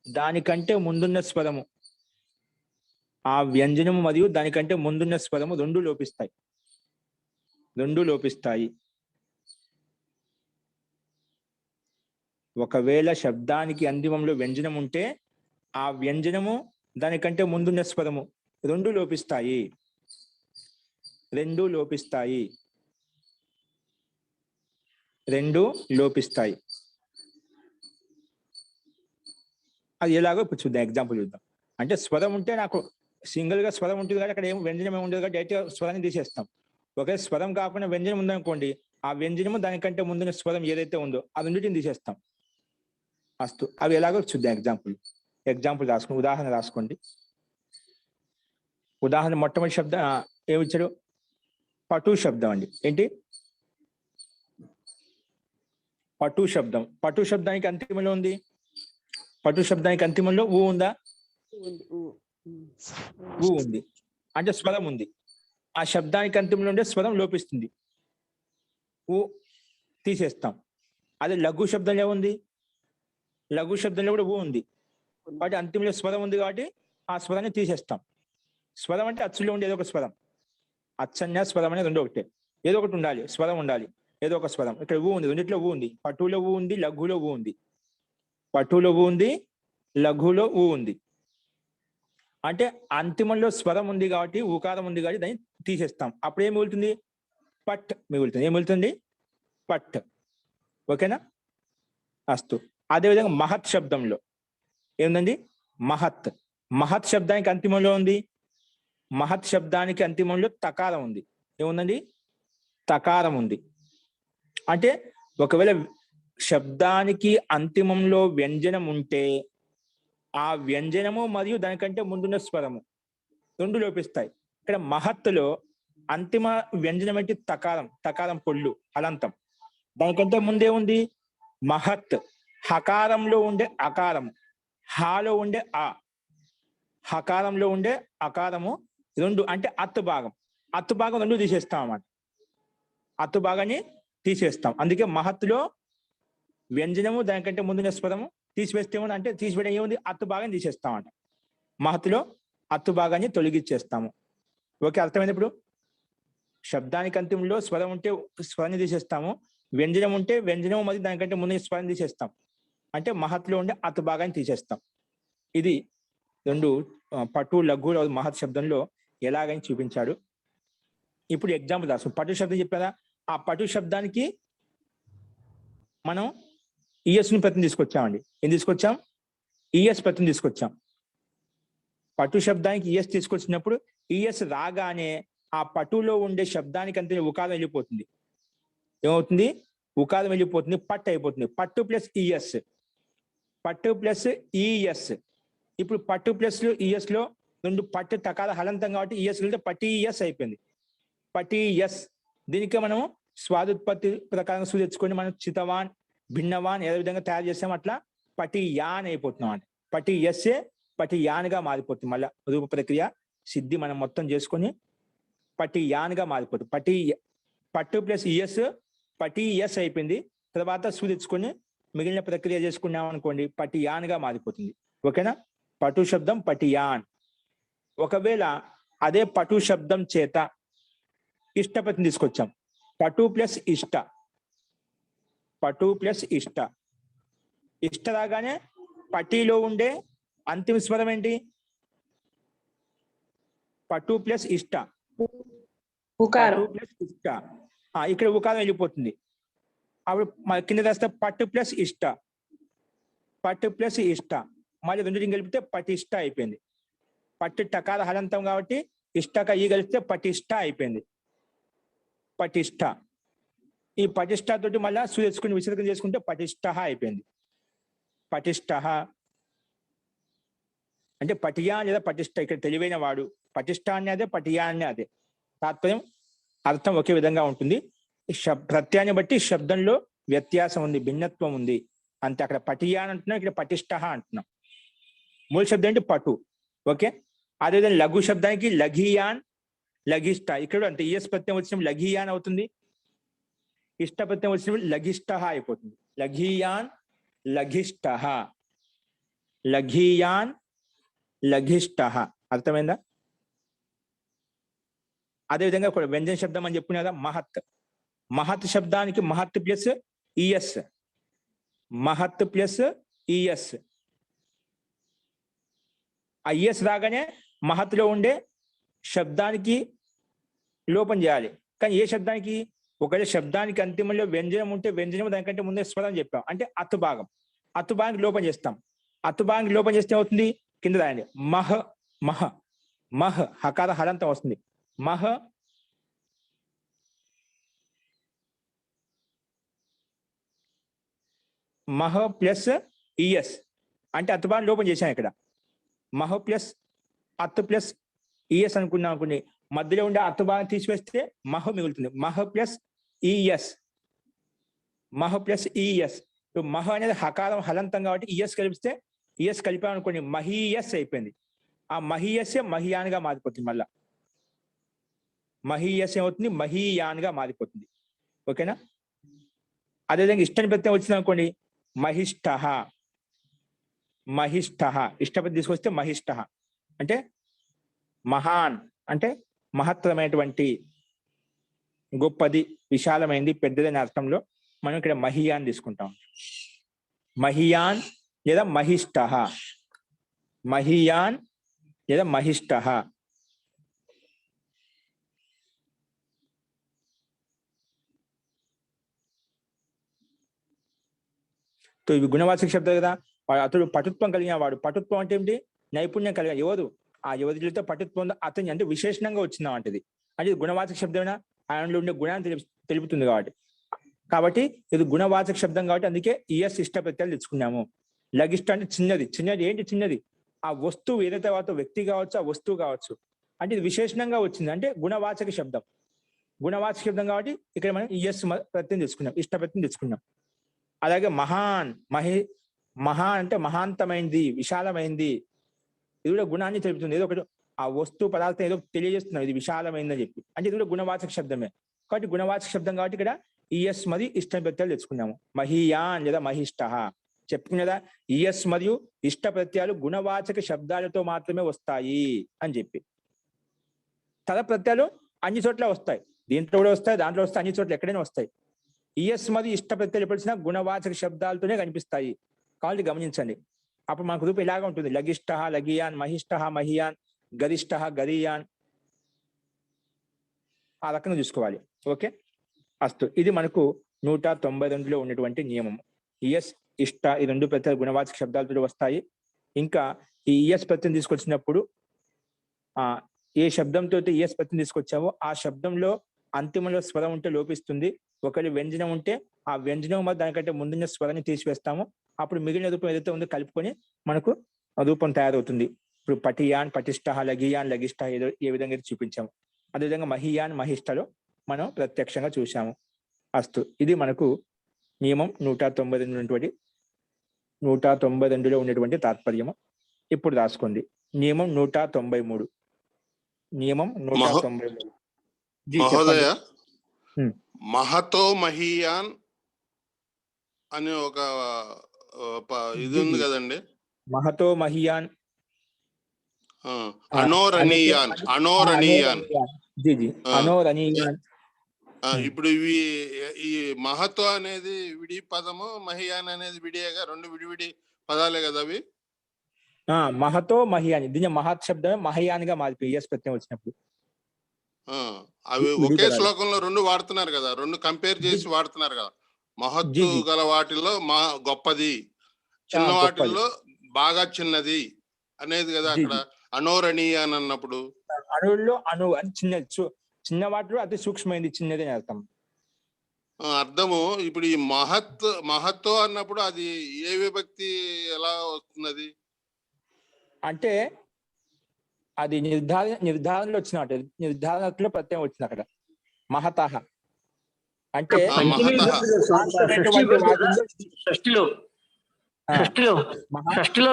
దానికంటే ముందున్న స్వరము, ఆ వ్యంజనము మరియు దానికంటే ముందున్న స్వరము రెండు లోపిస్తాయి. ఒకవేళ శబ్దానికి అంతిమంలో వ్యంజనం ఉంటే ఆ వ్యంజనము దానికంటే ముందున్న స్వరము రెండు లోపిస్తాయి. అది ఎలాగో ఇప్పుడు చూద్దాం, ఎగ్జాంపుల్ చూద్దాం. అంటే స్వరం ఉంటే నాకు సింగిల్ గా స్వరం ఉంటుంది కాబట్టి అక్కడ ఏం వ్యంజనం ఏమి ఉండదు కాబట్టి డైరెక్ట్ స్వరాన్ని తీసేస్తాం. ఒకే స్వరం కాకుండా వ్యంజనం ఉందనుకోండి, ఆ వ్యంజనము దానికంటే ముందున్న స్వరం ఏదైతే ఉందో అది రెండింటిని తీసేస్తాం. అస్తు, అవి ఎలాగో చూద్దాం. ఎగ్జాంపుల్ రాసుకోండి, ఉదాహరణ రాసుకోండి. ఉదాహరణ మొట్టమొదటి శబ్దం ఏమిచ్చాడు? పటు శబ్దం అండి. ఏంటి? పటు శబ్దం. పటు శబ్దానికి అంతిమంలో ఉంది. పటు శబ్దానికి అంతిమంలో ఊ ఉందా? ఊ ఉంది అంటే స్వరం ఉంది. ఆ శబ్దానికి అంతిమంలో ఉండే స్వరం లోపిస్తుంది, ఊ తీసేస్తాం. అదే లఘు శబ్దంలో ఏముంది? లఘు శబ్దంలో కూడా ఊ ఉంది కాబట్టి అంతిమంలో స్వరం ఉంది కాబట్టి ఆ స్వరాన్ని తీసేస్తాం. స్వరం అంటే అచ్చులో ఉండే ఏదో ఒక స్వరం, అచ్చన్య స్వరం అనేది రెండు ఒకటే, ఏదో ఒకటి ఉండాలి, స్వరం ఉండాలి, ఏదో ఒక స్వరం. ఇక్కడ ఊ ఉంది, రెండిట్లో ఊ ఉంది. పటులో ఊ ఉంది, లఘులో ఊ ఉంది. పటులో ఊ ఉంది, లఘులో ఊ ఉంది. అంటే అంతిమంలో స్వరం ఉంది కాబట్టి, ఊకారం ఉంది కాబట్టి దాన్ని తీసేస్తాం. అప్పుడు ఏం మిగులుతుంది? పట్ మిగులుతుంది. ఏం మిగులుతుంది? పట్. ఓకేనా? అస్తు. అదేవిధంగా మహత్ శబ్దంలో ఏముందండి? మహత్ శబ్దానికి అంతిమంలో ఉంది. మహత్ శబ్దానికి అంతిమంలో తకారం ఉంది. ఏముందండి? తకారం ఉంది. అంటే ఒకవేళ శబ్దానికి అంతిమంలో వ్యంజనం ఉంటే ఆ వ్యంజనము మరియు దానికంటే ముందున్న స్వరము రెండు లోపిస్తాయి. ఇక్కడ మహత్తులో అంతిమ వ్యంజనం అంటే తకారం పొల్లు హలంతం. దానికంటే ముందే ఉంది మహత్. హకారంలో ఉండే అకారము, హాలో ఉండే ఆ, హకారంలో ఉండే అకారము రెండు అంటే అత్తు భాగం రెండు తీసేస్తాం అన్నమాట. అత్తు భాగాన్ని తీసేస్తాం. అందుకే మహత్తులో వ్యంజనము దానికంటే ముందున్న స్వరము తీసివేస్తే ఏముంది అంటే తీసివేయడం ఏముంది? అత్తు భాగాన్ని తీసేస్తామంట. మహత్తులో అత్తు భాగాన్ని తొలగించేస్తాము. ఓకే, అర్థమైంది. ఇప్పుడు శబ్దానికి అంతిమంలో స్వరం ఉంటే స్వరాన్ని తీసేస్తాము, వ్యంజనం ఉంటే వ్యంజనం మరియు దానికంటే ముందు స్వరాన్ని తీసేస్తాం. అంటే మహత్తులో ఉండే అత్తు భాగాన్ని తీసేస్తాం. ఇది రెండు పటు, లఘు, మహత్ శబ్దంలో ఎలాగని చూపించాడు. ఇప్పుడు ఎగ్జాంపుల్ రాసు. పటు శబ్దం చెప్పారా? ఆ పటు శబ్దానికి మనం ఈఎస్ని ప్రతిని తీసుకొచ్చామండి. ఏం తీసుకొచ్చాం? ఈఎస్ ప్రతిని తీసుకొచ్చాం. పటు శబ్దానికి ఈఎస్ తీసుకొచ్చినప్పుడు ఈఎస్ రాగానే ఆ పటులో ఉండే శబ్దానికి అంతే ఉకారం వెళ్ళిపోతుంది. ఏమవుతుంది? ఉకారం వెళ్ళిపోతుంది, పట్టు అయిపోతుంది. పట్టు ప్లస్ ఈఎస్, పట్టు ప్లస్ ఈఎస్. ఇప్పుడు పట్టు ప్లస్ ఈఎస్ లో రెండు పట్టు తకాల హలంతం కాబట్టి ఈఎస్ వెళ్తే పట్టి ఈఎస్ అయిపోయింది. పట్టి ఎస్. దీనికి మనం స్వాదుత్పత్తి ప్రకారం తెచ్చుకొని మనం చితవాన్, భిన్నవాన్ ఏ విధంగా తయారు చేసాం అట్లా పటి యాన్ అయిపోతున్నాం అండి. పటి ఎస్ఏ పటి యాన్గా మారిపోతుంది. మళ్ళీ రూప ప్రక్రియ సిద్ధి మనం మొత్తం చేసుకొని పటి యాన్గా మారిపోతుంది. పట్టు ప్లస్ ఈఎస్ పటి ఎస్ అయిపోయింది. తర్వాత తెచ్చుకొని మిగిలిన ప్రక్రియ చేసుకున్నాం అనుకోండి, పటి యాన్గా మారిపోతుంది. ఓకేనా? పటు శబ్దం పటి యాన్. ఒకవేళ అదే పటు శబ్దం చేత ఇష్టపతిని తీసుకొచ్చాం. పటు ప్లస్ ఇష్ట, పటు ప్లస్ ఇష్ట. ఇష్ట రాగానే పటిలో ఉండే అంతిమ స్వరం ఏంటి? పటు ప్లస్ ఇష్ట, పటు ప్లస్ ఇష్ట. ఇక్కడ ఉకారం వెళ్ళిపోతుంది. అప్పుడు కింద రాస్తే పట్టు ప్లస్ ఇష్ట, పట్టు ప్లస్ ఇష్ట. మళ్ళీ రెండింటిని కలిపితే పటిష్ట అయిపోయింది. పట్టు టకార హలంతం కాబట్టి ఇష్టక ఈ కలిపితే పటిష్ట అయిపోయింది. పటిష్ట. ఈ పటిష్ట తోటి మళ్ళా తెచ్చుకుని విసర్గం చేసుకుంటే పటిష్ట అయిపోయింది. పటిష్ట అంటే పటియా లేదా పటిష్ట. ఇక్కడ తెలివైన వాడు. పటిష్ట అని అదే, పటియా అని అదే. తాత్పర్యం అర్థం ఒకే విధంగా ఉంటుంది. ప్రత్యయాన్ని బట్టి శబ్దంలో వ్యత్యాసం ఉంది, భిన్నత్వం ఉంది అంతే. అక్కడ పటియా అని అంటున్నాం, ఇక్కడ పటిష్ట అంటున్నాం. మూల శబ్దం అంటే పటు. ఓకే. అదేవిధంగా లఘు శబ్దానికి లఘియాన్, లఘిష్ట. ఇక్కడ అంతే. ఈఎస్ ప్రత్యయం వచ్చినప్పుడు లఘియాన్ అవుతుంది, ఇష్ట ప్రత్యయం వచ్చినప్పుడు లఘిష్ట అయిపోతుంది. లఘీయాన్ లఘిష్టః, లఘీయాన్ లఘిష్టః. అర్థమైందా? అదేవిధంగా ఒక వ్యంజన శబ్దం అని చెప్పుకున్నా కదా, మహత్. మహత్ శబ్దానికి మహత్ ప్లస్ ఈఎస్, మహత్ ప్లస్ ఈఎస్. ఆ ఈఎస్ రాగానే మహత్లో ఉండే శబ్దానికి లోపం చేయాలి. కానీ ఏ శబ్దానికి? ఒకవేళ శబ్దానికి అంతిమంలో వ్యంజనం ఉంటే వ్యంజనం దానికంటే ముందే స్వరం చెప్పాం, అంటే అత్తు భాగం. అత్తు భాగానికి లోపం చేస్తాం. అత్తు భాగానికి లోపం చేస్తే అవుతుంది, కింద రాయండి, మహ మహ మహ, హకార హలంతం వస్తుంది. మహ మహ ప్లస్ ఈఎస్ అంటే అత్తు భాగం లోపం చేశాను ఇక్కడ. మహ ప్లస్ అత్తు ప్లస్ ఈఎస్ అనుకున్నాం అనుకోండి, మధ్యలో ఉండే అత్తు భాగం తీసివేస్తే మహ మిగులుతుంది. మహ ప్లస్ ఈఎస్, మహ ప్లస్ ఈఎస్. మహ అనేది హకారం హలంతం కాబట్టి ఈఎస్ కలిపిస్తే, ఈఎస్ కలిపామనుకోండి మహీయస్ అయిపోయింది. ఆ మహీయస్సే మహియాన్గా మారిపోతుంది. మళ్ళా మహీయస్ ఏమవుతుంది? మహీయాన్గా మారిపోతుంది. ఓకేనా? అదేవిధంగా ఇష్టాన్ని ప్రత్యయం వచ్చింది అనుకోండి, మహిష్ఠః, మహిష్ఠః. ఇష్టపతి తీసుకొస్తే మహిష్ఠః అంటే మహాన్, అంటే మహత్తరమైనటువంటి, గొప్పది, విశాలమైంది, పెద్దదనే అర్థంలో మనం ఇక్కడ మహియాన్ తీసుకుంటాం. మహియాన్ లేదా మహిష్ఠః, మహియాన్ లేదా మహిష్ఠః. ఇవి గుణవాచక శబ్దాలు కదా. వాడు అతడు పటుత్వం కలిగిన వాడు. పటుత్వం అంటే ఏంటి? నైపుణ్యం కలిగిన. ఎవరు? ఆ యువతితో పటుత్వం అతని అంటే విశేషణంగా వచ్చిందా అంటది. అంటే ఇది గుణవాచక శబ్దమైనా ఆయనలో ఉండే గుణాన్ని తెలుపుతుంది కాబట్టి ఇది గుణవాచక శబ్దం కాబట్టి అందుకే ఈఎస్ ఇష్ట ప్రత్యయాలు తెచ్చుకున్నాము. లగిష్ట అంటే చిన్నది. చిన్నది ఏంటి? చిన్నది ఆ వస్తువు, ఏదైతే వాతో వ్యక్తి కావచ్చు, ఆ వస్తువు కావచ్చు. అంటే ఇది విశేషణంగా వచ్చింది అంటే గుణవాచక శబ్దం. గుణవాచక శబ్దం కాబట్టి ఇక్కడ మనం ఈఎస్ ప్రత్యయం తెచ్చుకున్నాం, ఇష్ట ప్రత్యయం తెచ్చుకున్నాం. అలాగే మహాన్, మహాన్ అంటే మహాంతమైంది, విశాలమైంది. ఇది కూడా గుణాన్ని తెలుపుతుంది. ఏదో ఒకటి ఆ వస్తువు పదార్థం ఏదో తెలియజేస్తున్నాం, ఇది విశాలమైందని చెప్పి. అంటే ఇది కూడా గుణవాచక శబ్దమే కాబట్టి గుణవాచక శబ్దం కాబట్టి ఇక్కడ ఈఎస్ మరియు ఇష్ట ప్రత్యయాలు తెచ్చుకున్నాము. మహీయాన్ లేదా మహిష్ఠః. చెప్పుకునేదా ఈఎస్ మరియు ఇష్ట ప్రత్యయాలు గుణవాచక శబ్దాలతో మాత్రమే వస్తాయి అని చెప్పి. తద ప్రత్యయాలు అన్ని చోట్ల వస్తాయి, దీంట్లో కూడా వస్తాయి, దాంట్లో వస్తాయి, అన్ని చోట్ల ఎక్కడైనా వస్తాయి. ఈఎస్ మరియు ఇష్ట ప్రత్యయాలు ఎప్పుడొచ్చినా గుణవాచక శబ్దాలతోనే కనిపిస్తాయి కాబట్టి గమనించండి. అప్పుడు మనకు రూపం ఇలాగా ఉంటుంది, లగిష్ఠః లగియాన్, మహిష్ఠః మహియాన్, గరిష్ఠః గరీయాన్. ఆ రకంగా చూసుకోవాలి. ఓకే, అస్తు. ఇది మనకు 192లో ఉన్నటువంటి నియమం. ఈఎస్ ఇష్ట ఈ రెండు ప్రత్యయాలు గుణవాచక శబ్దాలతో వస్తాయి. ఇంకా ఈ ఈఎస్ ప్రత్యయం తీసుకొచ్చినప్పుడు ఏ శబ్దంతో ఈఎస్ ప్రత్యయం తీసుకొచ్చావో ఆ శబ్దంలో అంతిమంలో స్వరం ఉంటే లోపిస్తుంది. ఒకవేళ వ్యంజనం ఉంటే ఆ వ్యంజనం మరి దానికంటే ముందున్న స్వరాన్ని తీసివేస్తాము. అప్పుడు మిగిలిన రూపం ఏదైతే ఉందో కలుపుకొని మనకు రూపం తయారవుతుంది. ఇప్పుడు పటియాన్, పటిష్ఠః, లఘియాన్, లఘిష్ఠ ఏ విధంగా చూపించాము. అదేవిధంగా మహియాన్, మహిష్ఠలో మనం ప్రత్యక్షంగా చూసాము. అస్తు. ఇది మనకు నియమం 192లో ఉన్నటువంటి తాత్పర్యము. ఇప్పుడు రాసుకోండి నియమం 193. నియమం 193. మహోదయ, మహతో మహియాన్ అని ఒక ఇది ఉంది కదండి. మహతో మహియాన్, అనోరణీయాన్, అనోరణీయాన్. అనోరణీయాన్. ఇప్పుడు ఇవి ఈ మహతో అనేది విడి పదము, మహియాన్ అనేది విడియేగా, రెండు విడివిడి పదాలే కదా అవి. మహతో మహియాన్, దీని మహత్ శబ్దమే మహియాన్ గా మారిపోయి ఈఎస్ ప్రత్యయం వచ్చినప్పుడు. అవి ఒకే శ్లోకంలో రెండు వాడుతున్నారు కదా, రెండు కంపేర్ చేసి వాడుతున్నారు కదా. మహత్తు గల వాటిల్లో గొప్పది, చిన్న వాటిల్లో బాగా చిన్నది అనేది కదా అక్కడ అనోరణీయాన్ అన్నప్పుడు. అణువుల్లో అణు అని చిన్నది, చిన్న వాటిలో అతి సూక్ష్మైంది, చిన్నది అని అర్థం. అర్థము ఇప్పుడు ఈ మహత్తో అన్నప్పుడు అది ఏ విభక్తి ఎలా వస్తున్నది అంటే అది నిర్ధారణలో వచ్చినట్టు, నిర్ధారణలో ప్రత్యయం వచ్చింది అక్కడ. మహతః అంటే షష్ఠిలో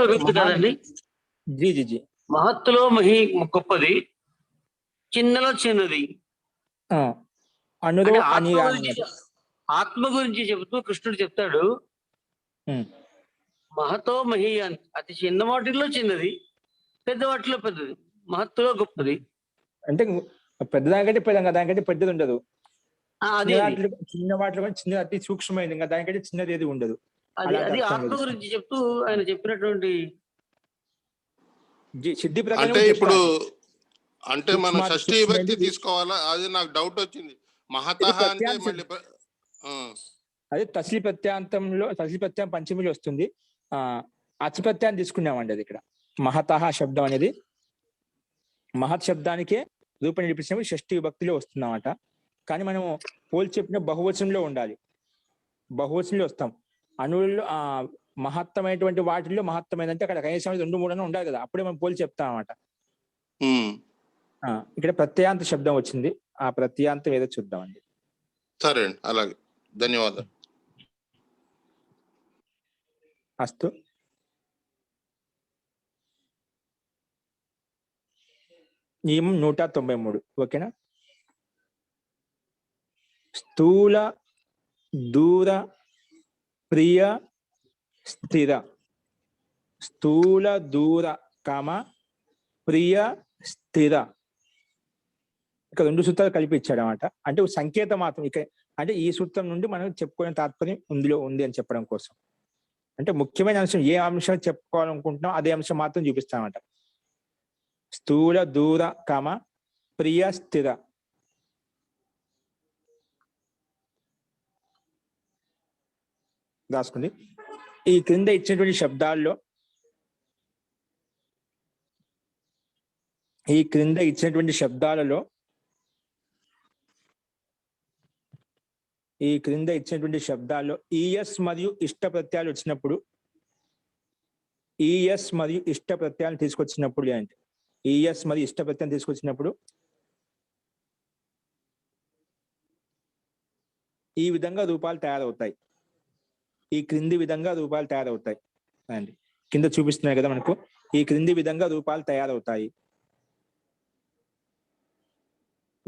విభక్తి కాదండి. జీ మహత్తులో మహి గొప్పది, చిన్నలో చిన్నది. ఆత్మ గురించి చెబుతూ కృష్ణుడు చెప్తాడు, ఉమ్. మహతో మహీయాన్ అతి చిన్న వాటిల్లో చిన్నది, పెద్ద వాటిలో పెద్దది, మహత్తులో గొప్పది. అంటే పెద్దదానికంటే దానికంటే పెద్దది ఉండదు. అది చిన్న వాటిలో కానీ చిన్న అతి సూక్ష్మమైనది, ఇంకా దానికంటే చిన్నది ఏది ఉండదు. అది అలాంటి అది అర్థం ఆత్మ లేదు. గురించి చెప్తూ ఆయన చెప్పినటువంటి సిద్ధి ప్రకారం అంటే ఇప్పుడు అంటే మనం సూక్ష్మాతి షష్ఠీ విభక్తి సూక్ష్మమైనది. తీసుకోవాలా? అది నాకు డౌట్ వచ్చింది. మహతః అంటే ప్రత్యాంశం. మళ్ళీ అదే తస్లి ప్రత్యయం పంచమిలో వస్తుంది. అచ్చు ప్రత్యయాన్ని తీసుకున్నామండి. అది ఇక్కడ మహతః శబ్దం అనేది మహత్ శబ్దానికే రూపం నిలిపించినప్పుడు షష్ఠీ విభక్తిలో వస్తుందన్నమాట. కానీ మనం పోల్చి చెప్పిన బహువచనంలో ఉండాలి. బహువచనంలో వస్తాం. అణువుల్లో మహత్తమైనటువంటి వాటిల్లో మహత్తమైనంటే అక్కడ కనీసం 2-3 ఉండాలి కదా, అప్పుడే మనం పోల్చి చెప్తాం అన్నమాట. ఇక్కడ ప్రత్యయాంత శబ్దం వచ్చింది. ఆ ప్రత్యయాంతం ఏదో చూద్దామండి. సరే అండి, అలాగే, ధన్యవాదాలు. అస్తు. నియమం 193. ఓకేనా? స్థూల దూర ప్రియ స్థిర. స్థూల దూర ప్రియ స్థిర. ఇక్కడ 2 సూత్రాలు కలిపి ఇచ్చాడు అనమాట. అంటే సంకేతం మాత్రం ఇక, అంటే ఈ సూత్రం నుండి మనం చెప్పుకునే తాత్పర్యం ఇందులో ఉంది అని చెప్పడం కోసం. అంటే ముఖ్యమైన అంశం, ఏ అంశం చెప్పుకోవాలనుకుంటున్నాం అదే అంశం మాత్రం చూపిస్తామట. స్థూల దూర ప్రియ స్థిర. రాసుకుంది. ఈ క్రింద ఇచ్చినటువంటి శబ్దాల్లో ఈఎస్ మరియు ఇష్ట ప్రత్యయాలు వచ్చినప్పుడు, ఈఎస్ మరియు ఇష్ట ప్రత్యయాలు తీసుకొచ్చినప్పుడు ఏంటి? ఈఎస్ మరియు ఇష్ట ప్రత్యయం తీసుకొచ్చినప్పుడు ఈ విధంగా రూపాలు తయారవుతాయి. ఈ క్రింది విధంగా రూపాలు తయారవుతాయి అండి. కింద చూపిస్తున్నాయి కదా మనకు. ఈ క్రింది విధంగా రూపాలు తయారవుతాయి.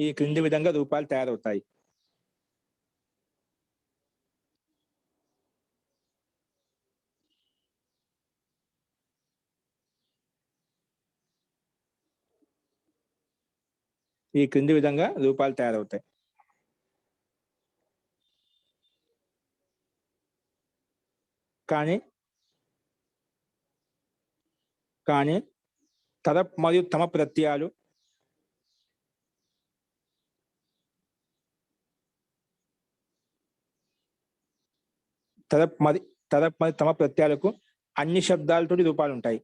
ఈ క్రింది విధంగా రూపాలు తయారవుతాయి. ఈ క్రింది విధంగా రూపాలు తయారవుతాయి. కానీ తదప్ మరియు తమ ప్రత్యయాలు తదప్ మరియు తమ ప్రత్యయాలకు అన్ని శబ్దాలతోటి రూపాలు ఉంటాయి.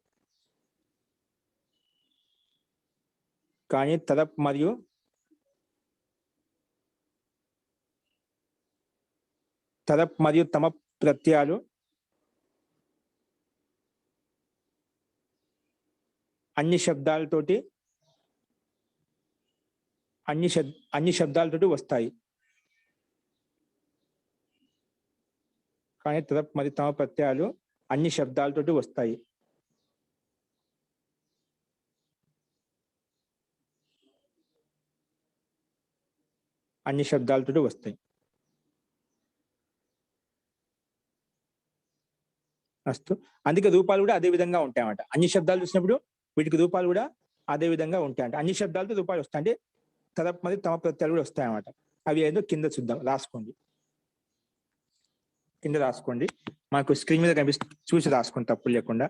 కానీ తదప్ మరియు తమ ప్రత్యయాలు అన్ని శబ్దాలతోటి వస్తాయి. కానీ తదప్ మరియు తమ ప్రత్యయాలు అన్ని శబ్దాలతోటి వస్తాయి. అన్ని శబ్దాలతోటి వస్తాయి. అస్తు. అందుకే రూపాలు కూడా అదే విధంగా ఉంటాయన్నమాట. అన్ని శబ్దాలు చూసినప్పుడు వీటికి రూపాలు కూడా అదే విధంగా ఉంటాయంట. అన్ని శబ్దాలతో రూపాలు వస్తాయి. అంటే తదప్ మరియు తమ ప్రత్యయాలు కూడా వస్తాయన్నమాట. అవి ఏదో కింద చూద్దాం. రాసుకోండి, కింద రాసుకోండి. మనకు స్క్రీన్ మీద చూసి రాసుకోండి, తప్పులు లేకుండా.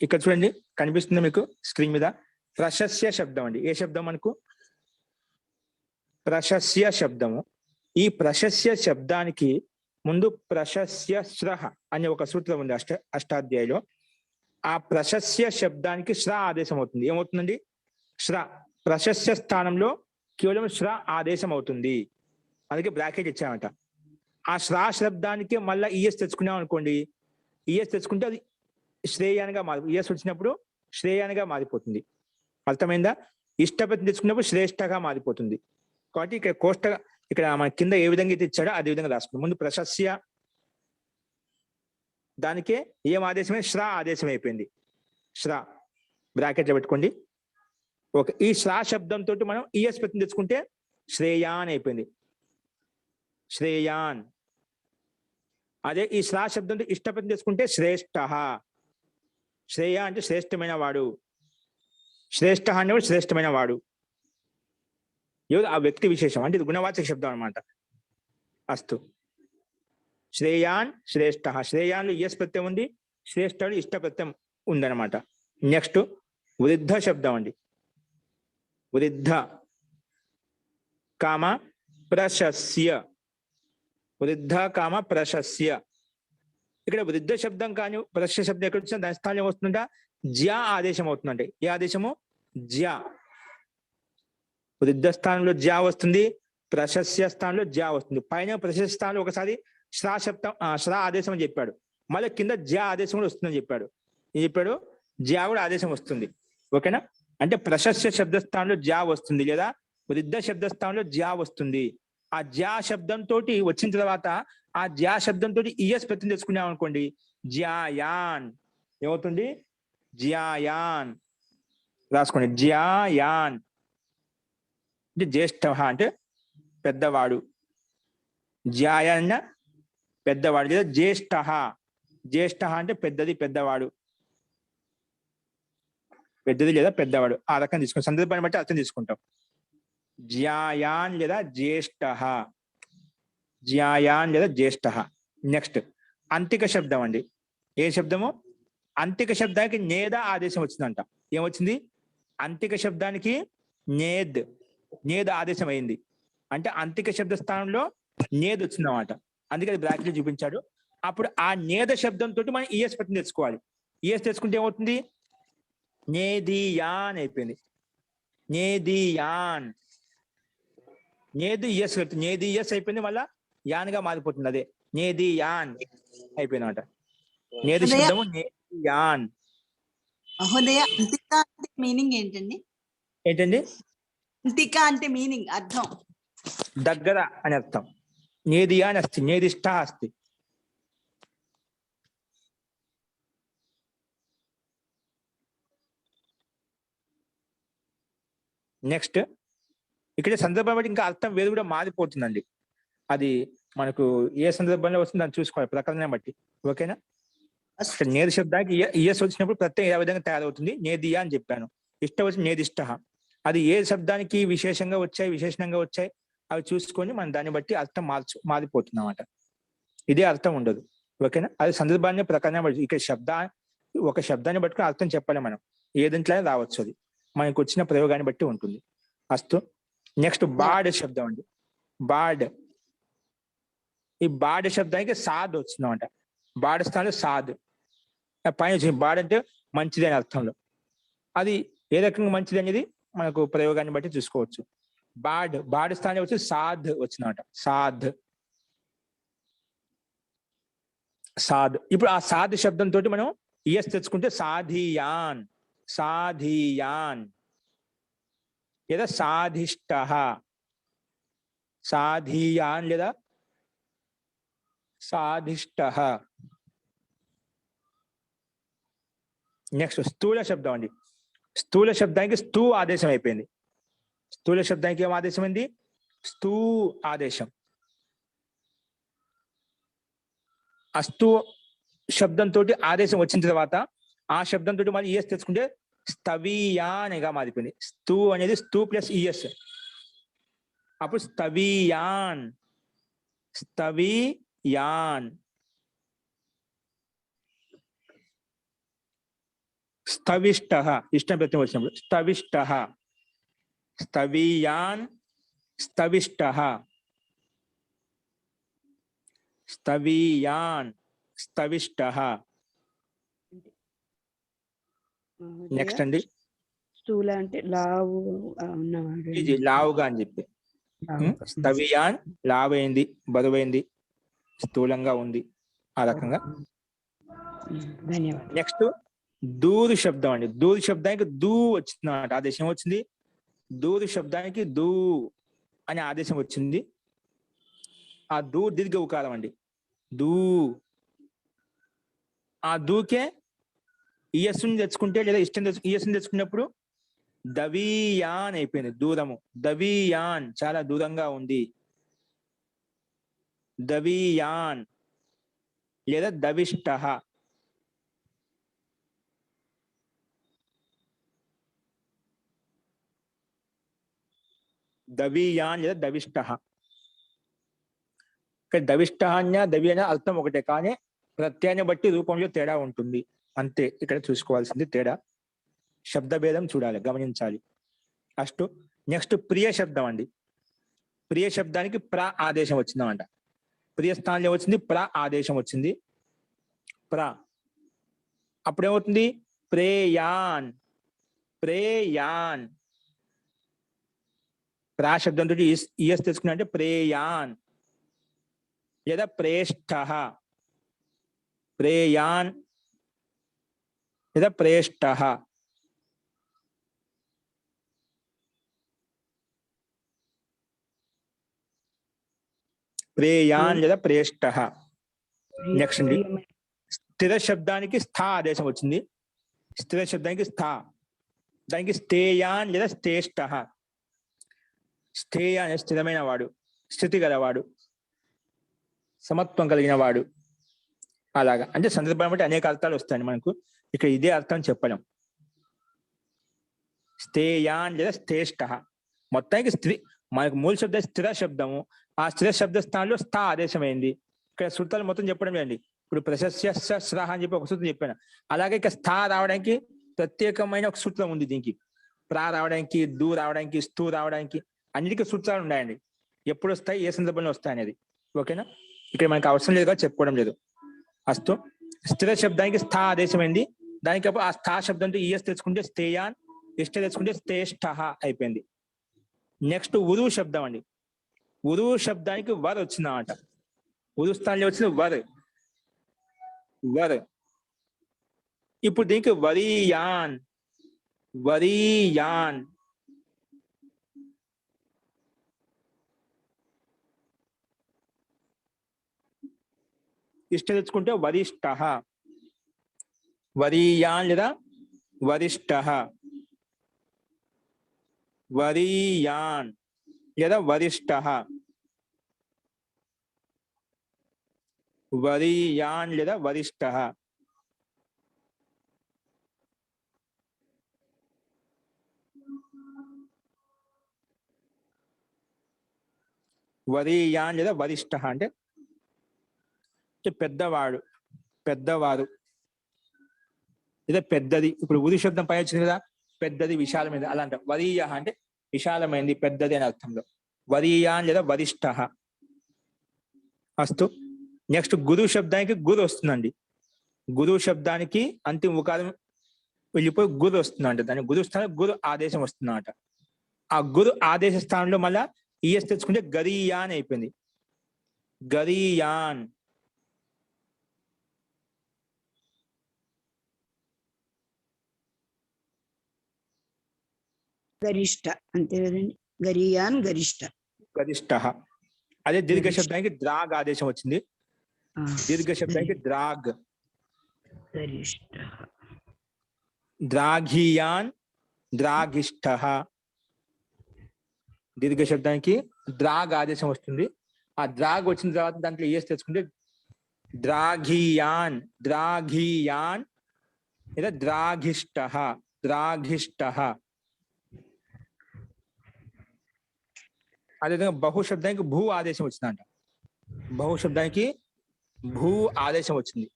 ఇక్కడ చూడండి, కనిపిస్తుంది మీకు స్క్రీన్ మీద. ప్రశస్య శబ్దం అండి. ఏ శబ్దం మనకు? ప్రశస్య శబ్దము. ఈ ప్రశస్య శబ్దానికి ముందు ప్రశస్య శ్రహ అనే ఒక సూత్రం ఉంది అష్టాధ్యాయులో. ఆ ప్రశస్య శబ్దానికి శ్ర ఆదేశం అవుతుంది. ఏమవుతుందండి? శ్ర. ప్రశస్య స్థానంలో కేవలం శ్ర ఆదేశం అవుతుంది. అందుకే బ్రాకెట్ ఇచ్చామట. ఆ శ్రా శబ్దానికి మళ్ళీ ఈఎస్ తెచ్చుకున్నాం అనుకోండి, ఈఎస్ తెచ్చుకుంటే అది శ్రేయానిగా ఈఎస్ వచ్చినప్పుడు శ్రేయానిగా మారిపోతుంది. అర్థమైందా? ఇష్టపతి తెచ్చుకున్నప్పుడు శ్రేష్టగా మారిపోతుంది. కాబట్టి ఇక్కడ మన కింద ఏ విధంగా అయితే ఇచ్చాడో అదే విధంగా రాసుకుంటాం. ముందు ప్రశస్య, దానికే ఏం ఆదేశమే? శ్రా ఆదేశం అయిపోయింది. శ్రా బ్రాకెట్లో పెట్టుకోండి. ఓకే. ఈ శ్రా శబ్దంతో మనం ఈఎస్ ప్రతి తెచ్చుకుంటే శ్రేయాన్ అయిపోయింది, శ్రేయాన్. అదే ఈ శ్రా శబ్దంతో ఇష్టపతి తీసుకుంటే శ్రేష్ఠ. శ్రేయ అంటే శ్రేష్టమైన వాడు, శ్రేష్ఠ అనేవాడు శ్రేష్టమైన వాడు. ఎవరు? ఆ వ్యక్తి విశేషం, అంటే ఇది గుణవాచక శబ్దం అనమాట. అస్తు. శ్రేయాన్ శ్రేష్ఠ. శ్రేయాన్లో ఎస్ ప్రత్యయం ఉంది, శ్రేష్ఠుడు ఇష్ట ప్రత్యయం ఉందన్నమాట. నెక్స్ట్ వృద్ధ శబ్దం అండి. వృద్ధ కామ ప్రశస్య. వృద్ధ కామ ప్రశస్య. ఇక్కడ వృద్ధ శబ్దం కానీ ప్రశస్య శబ్దం ఎక్కడ వచ్చినా దాని స్థానం ఏమవుతుందంట? జ్యా ఆదేశం అవుతుందంటే. ఏ ఆదేశము? జ్యా. వృద్ధ స్థానంలో జ్యా వస్తుంది, ప్రశస్య స్థానంలో జ్యా వస్తుంది. పైన ప్రశస్య స్థానంలో ఒకసారి శ్రా శబ్దం శ్రా ఆదేశం అని చెప్పాడు, మళ్ళీ కింద జ్యా ఆదేశం కూడా వస్తుందని చెప్పాడు. ఏం చెప్పాడు? జ్యా కూడా ఆదేశం వస్తుంది. ఓకేనా? అంటే ప్రశస్య శబ్ద స్థానంలో జ్యా వస్తుంది, లేదా వృద్ధ శబ్ద స్థానంలో జ్యా వస్తుంది. ఆ జ్యా శబ్దంతో వచ్చిన తర్వాత ఆ జ్యా శబ్దంతో ఈఎస్ ప్రత్యయం తెచ్చుకున్నాం అనుకోండి, జ్యాయాన్ ఏమవుతుంది? జ్యాయాన్ రాసుకోండి. జ్యాయాన్ అంటే జ్యేష్ఠ అంటే పెద్దవాడు. జ్యాయాన్ పెద్దవాడు, లేదా జ్యేష్ఠ. జ్యేష్ఠ అంటే పెద్దది, పెద్దవాడు, పెద్దది లేదా పెద్దవాడు. ఆ రకం తీసుకుంటాం, సందర్భాన్ని బట్టి అర్థం తీసుకుంటాం. జ్యాయాన్ లేదా జ్యేష్ఠ. జ్యాయాన్ లేదా జ్యేష్ఠ. నెక్స్ట్ అంతిక శబ్దం అండి. ఏ శబ్దము? అంతిక శబ్దానికి నేద ఆదేశం వచ్చిందంట. ఏమొచ్చింది? అంతిక శబ్దానికి నేద్, నేద ఆదేశం అయింది. అంటే అంతిక శబ్ద స్థానంలో నేద్ వచ్చిందన్నమాట. అందుకే అది బ్రాకెట్లో చూపించాడు. అప్పుడు ఆ నేద శబ్దంతో మనం ఈఎస్ ప్రత్యయం తెచ్చుకోవాలి. ఈఎస్ తెచ్చుకుంటే ఏమవుతుంది? నేదియాన్ అయిపోయింది. నేదియాన్. నేది ఎస్, నేది ఎస్ అయిపోయింది, మళ్ళా యాన్ గా మారిపోతుంది. అదే నేదియాన్ అయిపోయింది అనమాట. నేది శబ్దము నేదియాన్. మహోదయ, అంతిక అంటే మీనింగ్ ఏంటండి? ఏంటండి? అంతిక అంటే మీనింగ్, అర్థం? దగ్గర అని అర్థం. నేదియాన్ అస్తి, నేదిష్ట అస్తి. నెక్స్ట్ ఇక్కడ సందర్భం బట్టి ఇంకా అర్థం వేరు కూడా మారిపోతుందండి. అది మనకు ఏ సందర్భంలో వస్తుందో దాన్ని చూసుకోవాలి, ప్రకరణం బట్టి. ఓకేనా? ఇక్కడ నేది శబ్దానికి ఈఎస్ వచ్చినప్పుడు ప్రత్యయం ఏ విధంగా తయారవుతుంది? నేదియా అని చెప్పాను. ఇష్ట వచ్చి నేదిష్ట. అది ఏ శబ్దానికి విశేషంగా వచ్చాయి, విశేషణంగా వచ్చాయి, అవి చూసుకొని మనం దాన్ని బట్టి అర్థం మారిపోతుంది అన్నమాట. ఇదే అర్థం ఉండదు. ఓకేనా? అది సందర్భాన్ని ప్రకరణం బట్టి. ఇక్కడ ఒక శబ్దాన్ని బట్టుకుని అర్థం చెప్పాలి మనం. ఏదింట్లోనే రావచ్చు, అది మనకు వచ్చిన ప్రయోగాన్ని బట్టి ఉంటుంది. అస్తు. నెక్స్ట్ బాడ్ శబ్దం అండి. బాడ్. ఈ బాడ్ శబ్దానికి సాద్ వచ్చిందన్నమాట. బాడ్ స్థానంలో సాద్. పైన వచ్చింది బాడ్ అంటే మంచిది అనే అర్థంలో. అది ఏ రకంగా మంచిది అనేది మనకు ప్రయోగాన్ని బట్టి చూసుకోవచ్చు. బాడ్ స్థానంలో వచ్చి సాద్ వచ్చిందన్నమాట. సాద్. ఇప్పుడు ఆ సాద్ శబ్దంతో మనం ఈఎస్ తెచ్చుకుంటే సాధియాన్, సాధియాన్ లేదా సాధిష్ట. సాధియాన్ లేదా సాధిష్ట. నెక్స్ట్ స్థూల శబ్దం అండి. స్థూల శబ్దానికి స్థూ ఆదేశం అయిపోయింది. స్థూల శబ్దానికి ఏం ఆదేశం అయింది? స్థూ ఆదేశం. అస్తు శబ్దంతో ఆదేశం వచ్చిన తర్వాత ఆ శబ్దంతో మళ్ళీ ఈఎస్ తెచ్చుకుంటే స్థవీయాన్గా మారిపోయింది. స్థూ అనేది స్థూ ప్లస్ ఈఎస్. అప్పుడు స్థవీయాన్. స్థవీయాన్. స్థవిష్ట. ఇష్టం ప్రత్యయం వచ్చినప్పుడు స్థవిష్ట. స్థవీయాన్. స్థవిష్ట. స్థవీయాన్. స్థవిష్ట. నెక్స్ట్ అండి స్థూల అంటే లావు ఉన్నవాడు, ఇది లావుగా అని చెప్పి. స్థవియాన్ లావైంది, బరువైంది, స్థూలంగా ఉంది, ఆ రకంగా. ధన్యవాదాలు. నెక్స్ట్ దూరు శబ్దం అండి. దూరు శబ్దానికి దూ వచ్చింది అన్నమాట. ఆదేశం వచ్చింది. దూరు శబ్దానికి దూ అనే ఆదేశం వచ్చింది. ఆ దూ దీర్ఘ ఉకారం అండి. దూ. ఆ దూకే ఈఎస్ తెచ్చుకుంటే లేదా ఈఎస్ తెచ్చుకున్నప్పుడు దవీయాన్ అయిపోయింది, దూరము. దవీయాన్ చాలా దూరంగా ఉంది. దవీయాన్ లేదా దవిష్టః. దవీయాన్ లేదా దవిష్టః. ఇక్కడ దవిష్టః అన్న దవి అనే అర్థం ఒకటే, కానీ ప్రత్యయాన్ని బట్టి రూపంలో తేడా ఉంటుంది అంతే. ఇక్కడ చూసుకోవాల్సింది తేడా, శబ్ద భేదం చూడాలి, గమనించాలి. ఫస్ట్ నెక్స్ట్ ప్రియ శబ్దం అండి. ప్రియ శబ్దానికి ప్ర ఆదేశం వచ్చిందన్నమాట. ప్రియ స్థానంలో వచ్చింది ప్ర ఆదేశం వచ్చింది. ప్ర అప్పుడేమవుతుంది? ప్రేయాన్. ప్రేయాన్ ప్రా శబ్దంతో ఈఎస్ తెచ్చుకున్నా అంటే ప్రేయాన్ లేదా ప్రేష్ఠః. ప్రేయాన్ లేదా ప్రేష్ఠః. ప్రేయాన్ లేదా ప్రేష్ఠః. నెక్స్ట్ అండి, స్థిర శబ్దానికి స్థా ఆదేశం వచ్చింది. స్థిర శబ్దానికి స్థా, దానికి స్థేయాన్ లేదా స్థేష్టః. స్థేయాన్ స్థిరమైన వాడు, స్థితి గలవాడు, సమత్వం కలిగిన వాడు. అలాగా అంటే సందర్భాన్ని బట్టి అనేక అర్థాలు వస్తాయండి మనకు. ఇక్కడ ఇదే అర్థం చెప్పడం. స్థేయాన్ లేదా స్థేష్టః. మొత్తానికి మనకు మూల శబ్దం స్థిర శబ్దము. ఆ స్థిర శబ్ద స్థానంలో స్థా ఆదేశమైంది. ఇక్కడ సూత్రాలు మొత్తం చెప్పడం లేండి. ఇప్పుడు ప్రశస్య స్రహ అని చెప్పి ఒక సూత్రం చెప్పాను. అలాగే ఇక్కడ స్థా రావడానికి ప్రత్యేకమైన ఒక సూత్రం ఉంది. దీనికి ప్రా రావడానికి, దూ రావడానికి, స్థూ రావడానికి అన్నిటికీ సూత్రాలు ఉన్నాయండి. ఎప్పుడు వస్తాయి, ఏ సందర్భంలో వస్తాయి అనేది. ఓకేనా? ఇక్కడ మనకు అవసరం లేదు కాబట్టి చెప్పుకోవడం లేదు. అస్తు స్థిర శబ్దానికి స్థా ఆదేశమైంది. దానికి అప్పుడు ఆ స్థా శబ్దంతో ఈఎస్ తెచ్చుకుంటే స్థేయాన్, ఇష్ట తెచ్చుకుంటే స్థేష్టః అయిపోయింది. నెక్స్ట్ ఉరువు శబ్దం అండి. ఉరువు శబ్దానికి వర్ వచ్చిందన్నమాట. ఉరువు స్థానంలో వచ్చింది వర్. వర్. ఇప్పుడు దీనికి వరీయాన్. వరీయాన్. ఇష్ట తెచ్చుకుంటే వరిష్ఠః. వరీయాన్ లేదా వరిష్ఠః. వరీయాన్ లేదా వరిష్ఠః. వరీయాన్ లేదా వరిష్ఠః. వరీయాన్ లేదా వరిష్ఠః అంటే పెద్దవాడు, పెద్దవారు లేదా పెద్దది. ఇప్పుడు ఉరి శబ్దం పై వచ్చింది కదా, పెద్దది, విశాలమైనది. అలా అంటాం. వరీయ అంటే విశాలమైంది, పెద్దది అనే అర్థంలో. వరీయాన్ లేదా వరిష్ఠః. అస్తు నెక్స్ట్ గురు శబ్దానికి గురు వస్తుందండి. గురు శబ్దానికి అంతిమ ఉకారం వెళ్ళిపోయి గురు వస్తుందంట. దాని గురు స్థానం గురు ఆదేశం వస్తుందన్నమాట. ఆ గురు ఆదేశ స్థానంలో మళ్ళా ఈఎస్ తెచ్చుకుంటే గరీయాన్ అయిపోయింది. గరీయాన్. గరిష్ట అంతే కదండి. గరియాన్ గరిష్ట. గరిష్ఠః. అదే దీర్ఘ శబ్దానికి ద్రాగ్ ఆదేశం వచ్చింది. దీర్ఘ శబ్దానికి ద్రాగ్. గరిష్ట. ద్రాఘీయాన్, ద్రాగిష్ఠః. దీర్ఘ శబ్దానికి ద్రాగ్ ఆదేశం వస్తుంది. ఆ ద్రాగ్ వచ్చిన తర్వాత దాంట్లో ఏస్ తెచ్చుకుంటే ద్రాఘీయాన్. ద్రాఘీయాన్ లేదా ద్రాఘిష్ఠః. ద్రాఘిష్ఠః. అదేవిధంగా బహు శబ్దానికి భూ ఆదేశం వచ్చిందంట. బహు శబ్దానికి భూ ఆదేశం వచ్చింది.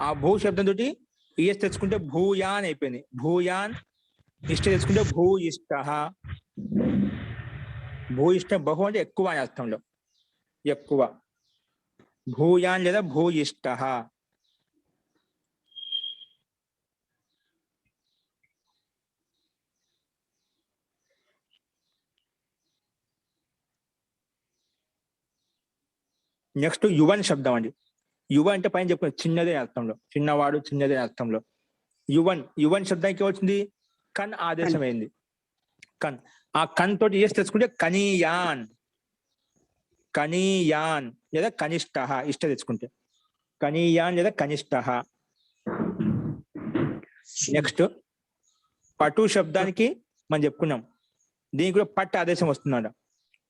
ఆ భూ శబ్దం తోటి ఈఎస్ తెచ్చుకుంటే భూయాన్ అయిపోయింది. భూయాన్. ఇష్ట తెచ్చుకుంటే భూయిష్ఠః. భూయిష్ట బహు అంటే ఎక్కువ అనే అర్థంలో, ఎక్కువ. భూయాన్ లేదా భూయిష్ఠః. నెక్స్ట్ యువన్ శబ్దం అండి. యువ అంటే పైన చెప్పిన చిన్నదే అర్థంలో, చిన్నవాడు, చిన్నదే అర్థంలో. యువన్. యువన్ శబ్దానికి వచ్చింది కన్ ఆదేశమైంది. కన్. ఆ కన్ తోటి ఏసి తెచ్చుకుంటే కనీయాన్. కనీయాన్ లేదా కనిష్ఠః. ఇష్ట తెచ్చుకుంటే కనీయాన్ లేదా కనిష్ఠః. నెక్స్ట్ పటు శబ్దానికి మనం చెప్పుకున్నాం. దీనికి కూడా పట్ ఆదేశం వస్తుందట.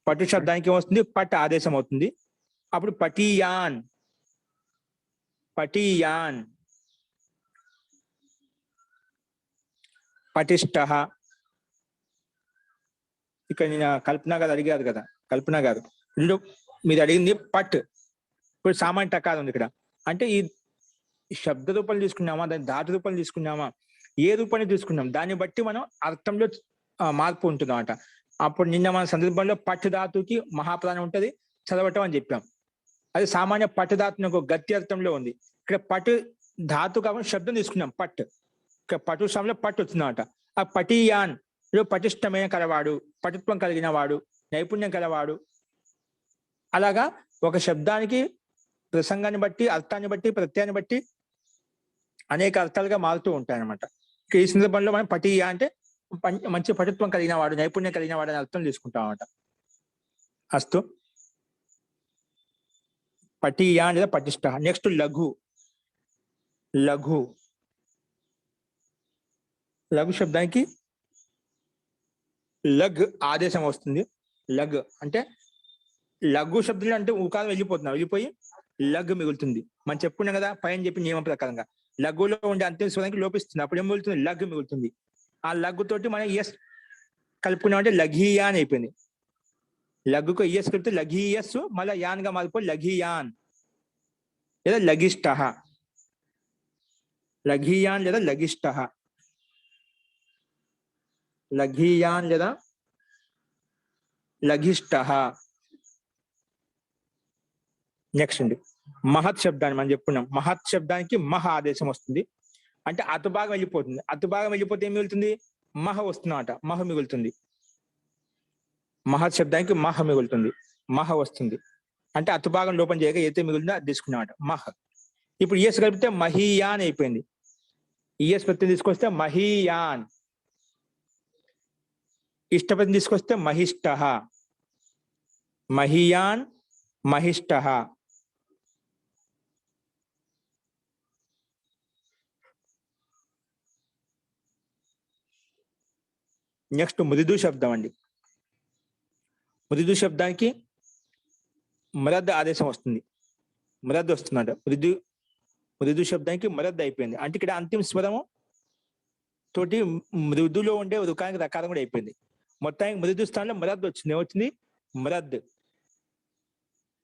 పట్టు శబ్దానికి ఏమొస్తుంది? పట్ ఆదేశం అవుతుంది. అప్పుడు పటీయాన్, పటీయాన్. పటిష్ట. ఇక్కడ నేను కల్పన గారు అడిగారు కదా, కల్పన గారు మీరు అడిగింది పట్. ఇప్పుడు సామాన్య టకారం ఉంది ఇక్కడ. అంటే ఈ శబ్ద రూపాలు తీసుకున్నామా, దాని ధాతు రూపాలు తీసుకున్నామా, ఏ రూపాన్ని తీసుకున్నాం దాన్ని బట్టి మనం అర్థంలో మార్పు ఉంటుంది అన్నమాట. అప్పుడు నిన్న మన సందర్భంలో పట్టు ధాతుకి మహాప్రాణం ఉంటుంది, చదవటం అని చెప్పాం. అది సామాన్య పట్టు ధాతుని ఒక గట్టి అర్థంలో ఉంది. ఇక్కడ పట్టు ధాతు కాకుండా శబ్దం తీసుకున్నాం పట్. ఇక్కడ పట్టు సమయంలో పట్టు వచ్చిందన్నమాట. ఆ పటీయాన్ పటిష్టమైన కలవాడు, పటుత్వం కలిగిన వాడు, నైపుణ్యం కలవాడు. అలాగా ఒక శబ్దానికి ప్రసంగాన్ని బట్టి, అర్థాన్ని బట్టి, ప్రత్యయాన్ని బట్టి అనేక అర్థాలుగా మారుతూ ఉంటాయి అన్నమాట. ఈ సందర్భంలో మనం పటీయ అంటే మంచి పటుత్వం కలిగిన వాడు, నైపుణ్యం కలిగిన వాడు అనే అర్థం తీసుకుంటాం అన్నమాట. అస్తు పటీయ లేదా పటిష్ట. నెక్స్ట్ లఘు. లఘు, లఘు శబ్దానికి లగ్ ఆదేశం వస్తుంది. లగ్ అంటే లఘు శబ్దంలో అంటే ఉకారం వెళ్ళిపోయి లగ్ మిగులుతుంది. మనం చెప్పుకున్నాం కదా పైన చెప్పి నియమం ప్రకారంగా లఘులో ఉండే అంతిమ స్వరానికి లోపిస్తుంది. అప్పుడు ఏం మిగులుతుంది? లగ్ మిగులుతుంది. ఆ లఘు తోటి మనం ఎస్ కలుపుకున్నామంటే లఘీయాన్ అయిపోయింది. లఘుకు ఎస్ కలిపితే లఘీయస్, మళ్ళీ యాన్ గా మారిపోయి లఘీయాన్ లేదా లఘిష్ట. లఘీయాన్ లేదా లఘిష్ట. లఘీయాన్ లేదా లఘిష్ట. నెక్స్ట్ అండి మహత్ శబ్దాన్ని మనం చెప్పుకున్నాం. మహత్ శబ్దానికి మహ ఆదేశం వస్తుంది. అంటే అతుభాగం వెళ్ళిపోతుంది. అతుభాగం వెళ్ళిపోతే ఏం మిగులుతుంది? మహ వస్తుందన్నమాట. మహ మిగులుతుంది. మహత్ శబ్దానికి మహ మిగులుతుంది, మహ వస్తుంది. అంటే అతుభాగం లోపం చేయగా ఏదైతే మిగులుతుందో అది తీసుకున్నామాట మహ. ఇప్పుడు ఈఎస్ కలిపితే మహీయాన్ అయిపోయింది. ఈఎస్ ప్రత్యయం తీసుకొస్తే మహీయాన్. ఇష్టపదం తీసుకొస్తే మహిష్ట. మహీయాన్, మహిష్ట. నెక్స్ట్ మృదు శబ్దం అండి. మృదు శబ్దానికి మరద్ ఆదేశం వస్తుంది. మరద్ వస్తుందంట. మృదు శబ్దానికి మరద్ అయిపోయింది. అంటే ఇక్కడ అంతిమ స్వరము తోటి మృదులో ఉండే రుకానికి రకారం కూడా అయిపోయింది. మొత్తానికి మృదు స్థానంలో మరద్ వచ్చింది. ఏమొచ్చింది? మరద్.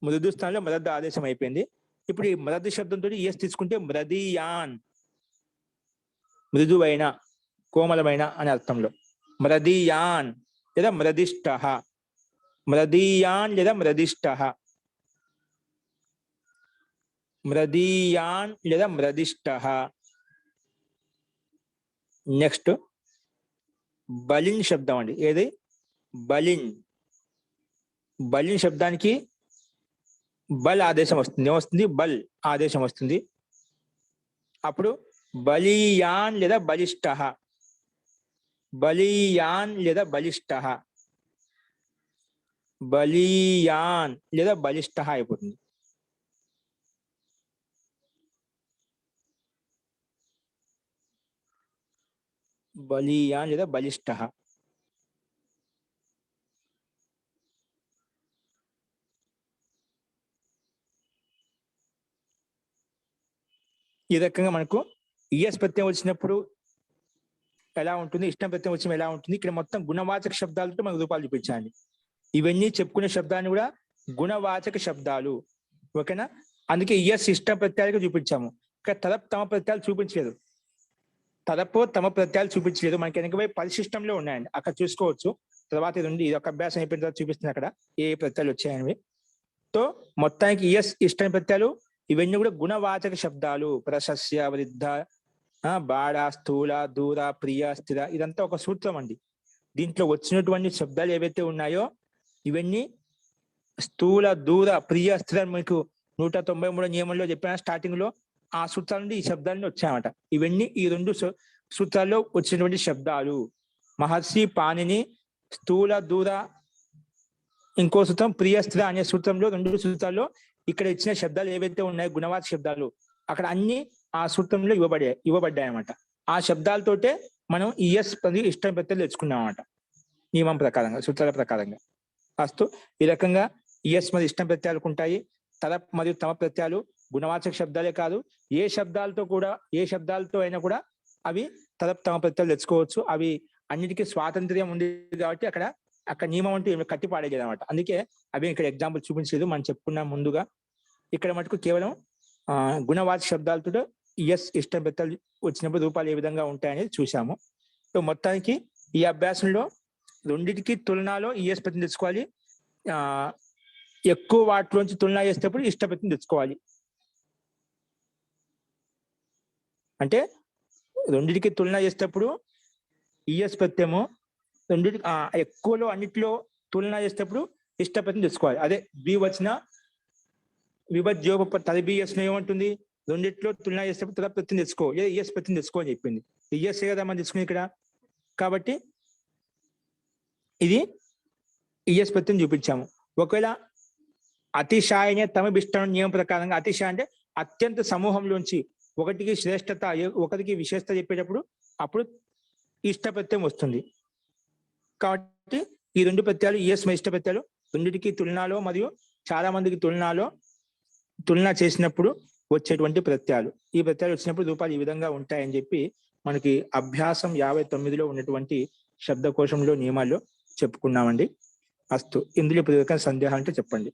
మృదు స్థానంలో మరద్ ఆదేశం అయిపోయింది. ఇప్పుడు ఈ మరద్ శబ్దంతో ఎస్ తీసుకుంటే మృదీయాన్, మృదువైన, కోమలమైన అనే అర్థంలో. మృదీయాన్ లేదా మృదిష్ట. మృదీయాన్ లేదా మృదిష్ట. మృదీయాన్ లేదా మృదిష్ట. నెక్స్ట్ బలిన్ శబ్దం అండి. ఏది? బలిన్. బలిన్ శబ్దానికి బల్ ఆదేశం వస్తుంది. ఏమొస్తుంది? బల్ ఆదేశం వస్తుంది. అప్పుడు బలీయాన్ లేదా బలిష్ట. బలీయాన్ లేదా బలిష్ట. బలీయాన్ లేదా బలిష్ట అయిపోతుంది. బలీయాన్ లేదా బలిష్ట. ఈ రకంగా మనకు ఈఎస్ ప్రత్యయం వచ్చినప్పుడు ఎలా ఉంటుంది, ఇష్టం ప్రత్యయం వచ్చిన ఎలా ఉంటుంది. ఇక్కడ మొత్తం గుణవాచక శబ్దాలతో మనకు రూపాలు చూపించండి. ఇవన్నీ చెప్పుకునే శబ్దాన్ని కూడా గుణవాచక శబ్దాలు. ఓకేనా? అందుకే ఈఎస్ ఇష్టం ప్రత్యయాలుగా చూపించాము. ఇక్కడ తరప్ తమ ప్రత్యయాలు చూపించలేదు. తరపు తమ ప్రత్యయాలు చూపించలేదు. మనకి వెనకపై పరిశిష్టంలో ఉన్నాయండి, అక్కడ చూసుకోవచ్చు. తర్వాత ఇది ఒక అభ్యాసం అయిపోయిన తర్వాత చూపిస్తుంది అక్కడ ఏ ప్రత్యయాలు వచ్చాయని. తో మొత్తానికి ఈఎస్ ఇష్టం ప్రత్యయాలు ఇవన్నీ కూడా గుణవాచక శబ్దాలు. ప్రశస్య, వృద్ధ, బాడ, స్థూల, దూర, ప్రియ, స్థిర, ఇదంతా ఒక సూత్రం అండి. దీంట్లో వచ్చినటువంటి శబ్దాలు ఏవైతే ఉన్నాయో ఇవన్నీ స్థూల, దూర, ప్రియ, స్థిర మీకు 193 నియమంలో చెప్పిన స్టార్టింగ్ లో ఆ సూత్రాల నుండి ఈ శబ్దాలని వచ్చాయన్నమాట. ఇవన్నీ ఈ 2 సూత్రాల్లో వచ్చినటువంటి శబ్దాలు. మహర్షి పాణిని స్థూల, దూర, ఇంకో సూత్రం ప్రియ, స్థిర అనే సూత్రంలో 2 సూత్రాల్లో ఇక్కడ ఇచ్చిన శబ్దాలు ఏవైతే ఉన్నాయో గుణవాచక శబ్దాలు అక్కడ అన్ని ఆ సూత్రంలో ఇవ్వబడ్డాయి అన్నమాట. ఆ శబ్దాలతోటే మనం ఈఎస్ మరియు ఇష్టం ప్రత్యయాలు తెచ్చుకున్నాం అన్నమాట నియమం ప్రకారంగా, సూత్రాల ప్రకారంగా. ఫస్ట్ ఈ రకంగా ఈఎస్ మరియు ఇష్టం ప్రత్యయాలకు ఉంటాయి. తలప్ మరియు తమ ప్రత్యయాలు గుణవాచక శబ్దాలే కాదు, ఏ శబ్దాలతో అయినా కూడా అవి తలప్ తమ ప్రత్యయాలు తెచ్చుకోవచ్చు. అవి అన్నిటికీ స్వాతంత్ర్యం ఉంది కాబట్టి అక్కడ నియమం అంటే ఏమి కట్టి పాడేది అనమాట. అందుకే అవి ఇక్కడ ఎగ్జాంపుల్ చూపించలేదు, మనం చెప్పుకున్నాం ముందుగా. ఇక్కడ మటుకు కేవలం గుణవాచక శబ్దాలతో ఈఎస్ ఇష్టం ప్రత్యయాలు వచ్చినప్పుడు రూపాలు ఏ విధంగా ఉంటాయనేది చూసాము. సో మొత్తానికి ఈ అభ్యాసంలో రెండింటికి తులనాలో ఈఎస్ ప్రత్యయం తెచ్చుకోవాలి. ఎక్కువ వాటిలోంచి తులనా చేసేటప్పుడు ఇష్ట ప్రత్యయం తెచ్చుకోవాలి. అంటే రెండింటికి తులన చేసేటప్పుడు ఈఎస్ ప్రత్యయము, రెండింటికి ఎక్కువలో అన్నిటిలో తులన చేసేటప్పుడు ఇష్ట ప్రత్యయం తెచ్చుకోవాలి. అదే ద్వివచన విభజ్యోప తదిబిఎస్ ఏమంటుంది, రెండిట్లో తులన చేసేటప్పుడు తద ప్రత్యయం తెచ్చుకో, లేదా ఈఎస్ ప్రత్యయం తెచ్చుకో అని చెప్పింది. ఈఎస్ కదా మనం తెచ్చుకుని ఇక్కడ, కాబట్టి ఇది ఈఎస్ ప్రత్యయం చూపించాము. ఒకవేళ అతిశాయనే తమభిష్టం నియమం ప్రకారంగా, అతిశాయ అంటే అత్యంత సమూహంలోంచి ఒకటికి శ్రేష్టత ఒకరికి విశేషత చెప్పేటప్పుడు అప్పుడు ఇష్ట ప్రత్యయం వస్తుంది. కాబట్టి ఈ రెండు ప్రత్యయాలు ఈఎస్ ఇష్ట ప్రత్యయాలు రెండింటికి తులనాలో మరియు చాలా మందికి తులన చేసినప్పుడు వచ్చేటువంటి ప్రత్యయాలు. ఈ ప్రత్యయాలు వచ్చినప్పుడు రూపాలు ఈ విధంగా ఉంటాయని చెప్పి మనకి అభ్యాసం 59లో ఉన్నటువంటి శబ్దకోశంలో నియమాల్లో చెప్పుకున్నామండి. అస్తు. ఇందులో ఇప్పుడు సందేహం అంటే చెప్పండి.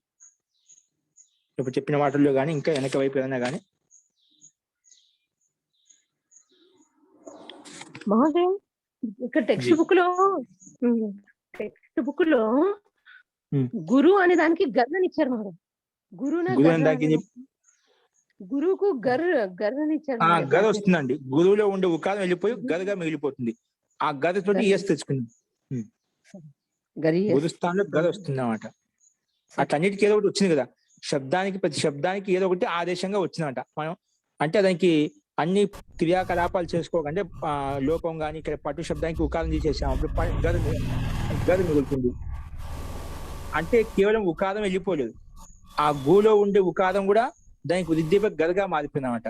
ఇప్పుడు చెప్పిన వాటిల్లో కానీ ఇంకా వెనక వైపు ఏదైనా కానీ. మహోదయం ఇక్కడ టెక్స్ట్ బుక్ లో గురు అనే దానికి గర్రని ఇచ్చారు మహోదయం. గురువుకు గర్రని ఇచ్చారు. గర్ వస్తుందండి, గురువులో ఉండే ఉకారం వెళ్ళిపోయి గర్గా మిగిలిపోతుంది. ఆ గర్ తోటి ఈఎస్ తెచ్చుకుంది, గురు స్థానంలో గర్ వస్తుంది అన్నమాట. అట్లన్నిటికీ ఏదో ఒకటి వచ్చింది కదా, ప్రతి శబ్దానికి ఏదో ఒకటి ఆదేశంగా వచ్చిందన్నమాట. మనం అంటే దానికి అన్ని క్రియాకలాపాలు చేసుకోకంటే లోపం కానీ ఇక్కడ పట్టు శబ్దానికి ఉకారం తీసేసాం, అప్పుడు గర్ మిగులుతుంది. అంటే కేవలం ఉకారం వెళ్ళిపోలేదు, ఆ గూలో ఉండే ఉకారం కూడా దానికి ఉద్దీపక గరగా మారిపోయింది అన్నమాట.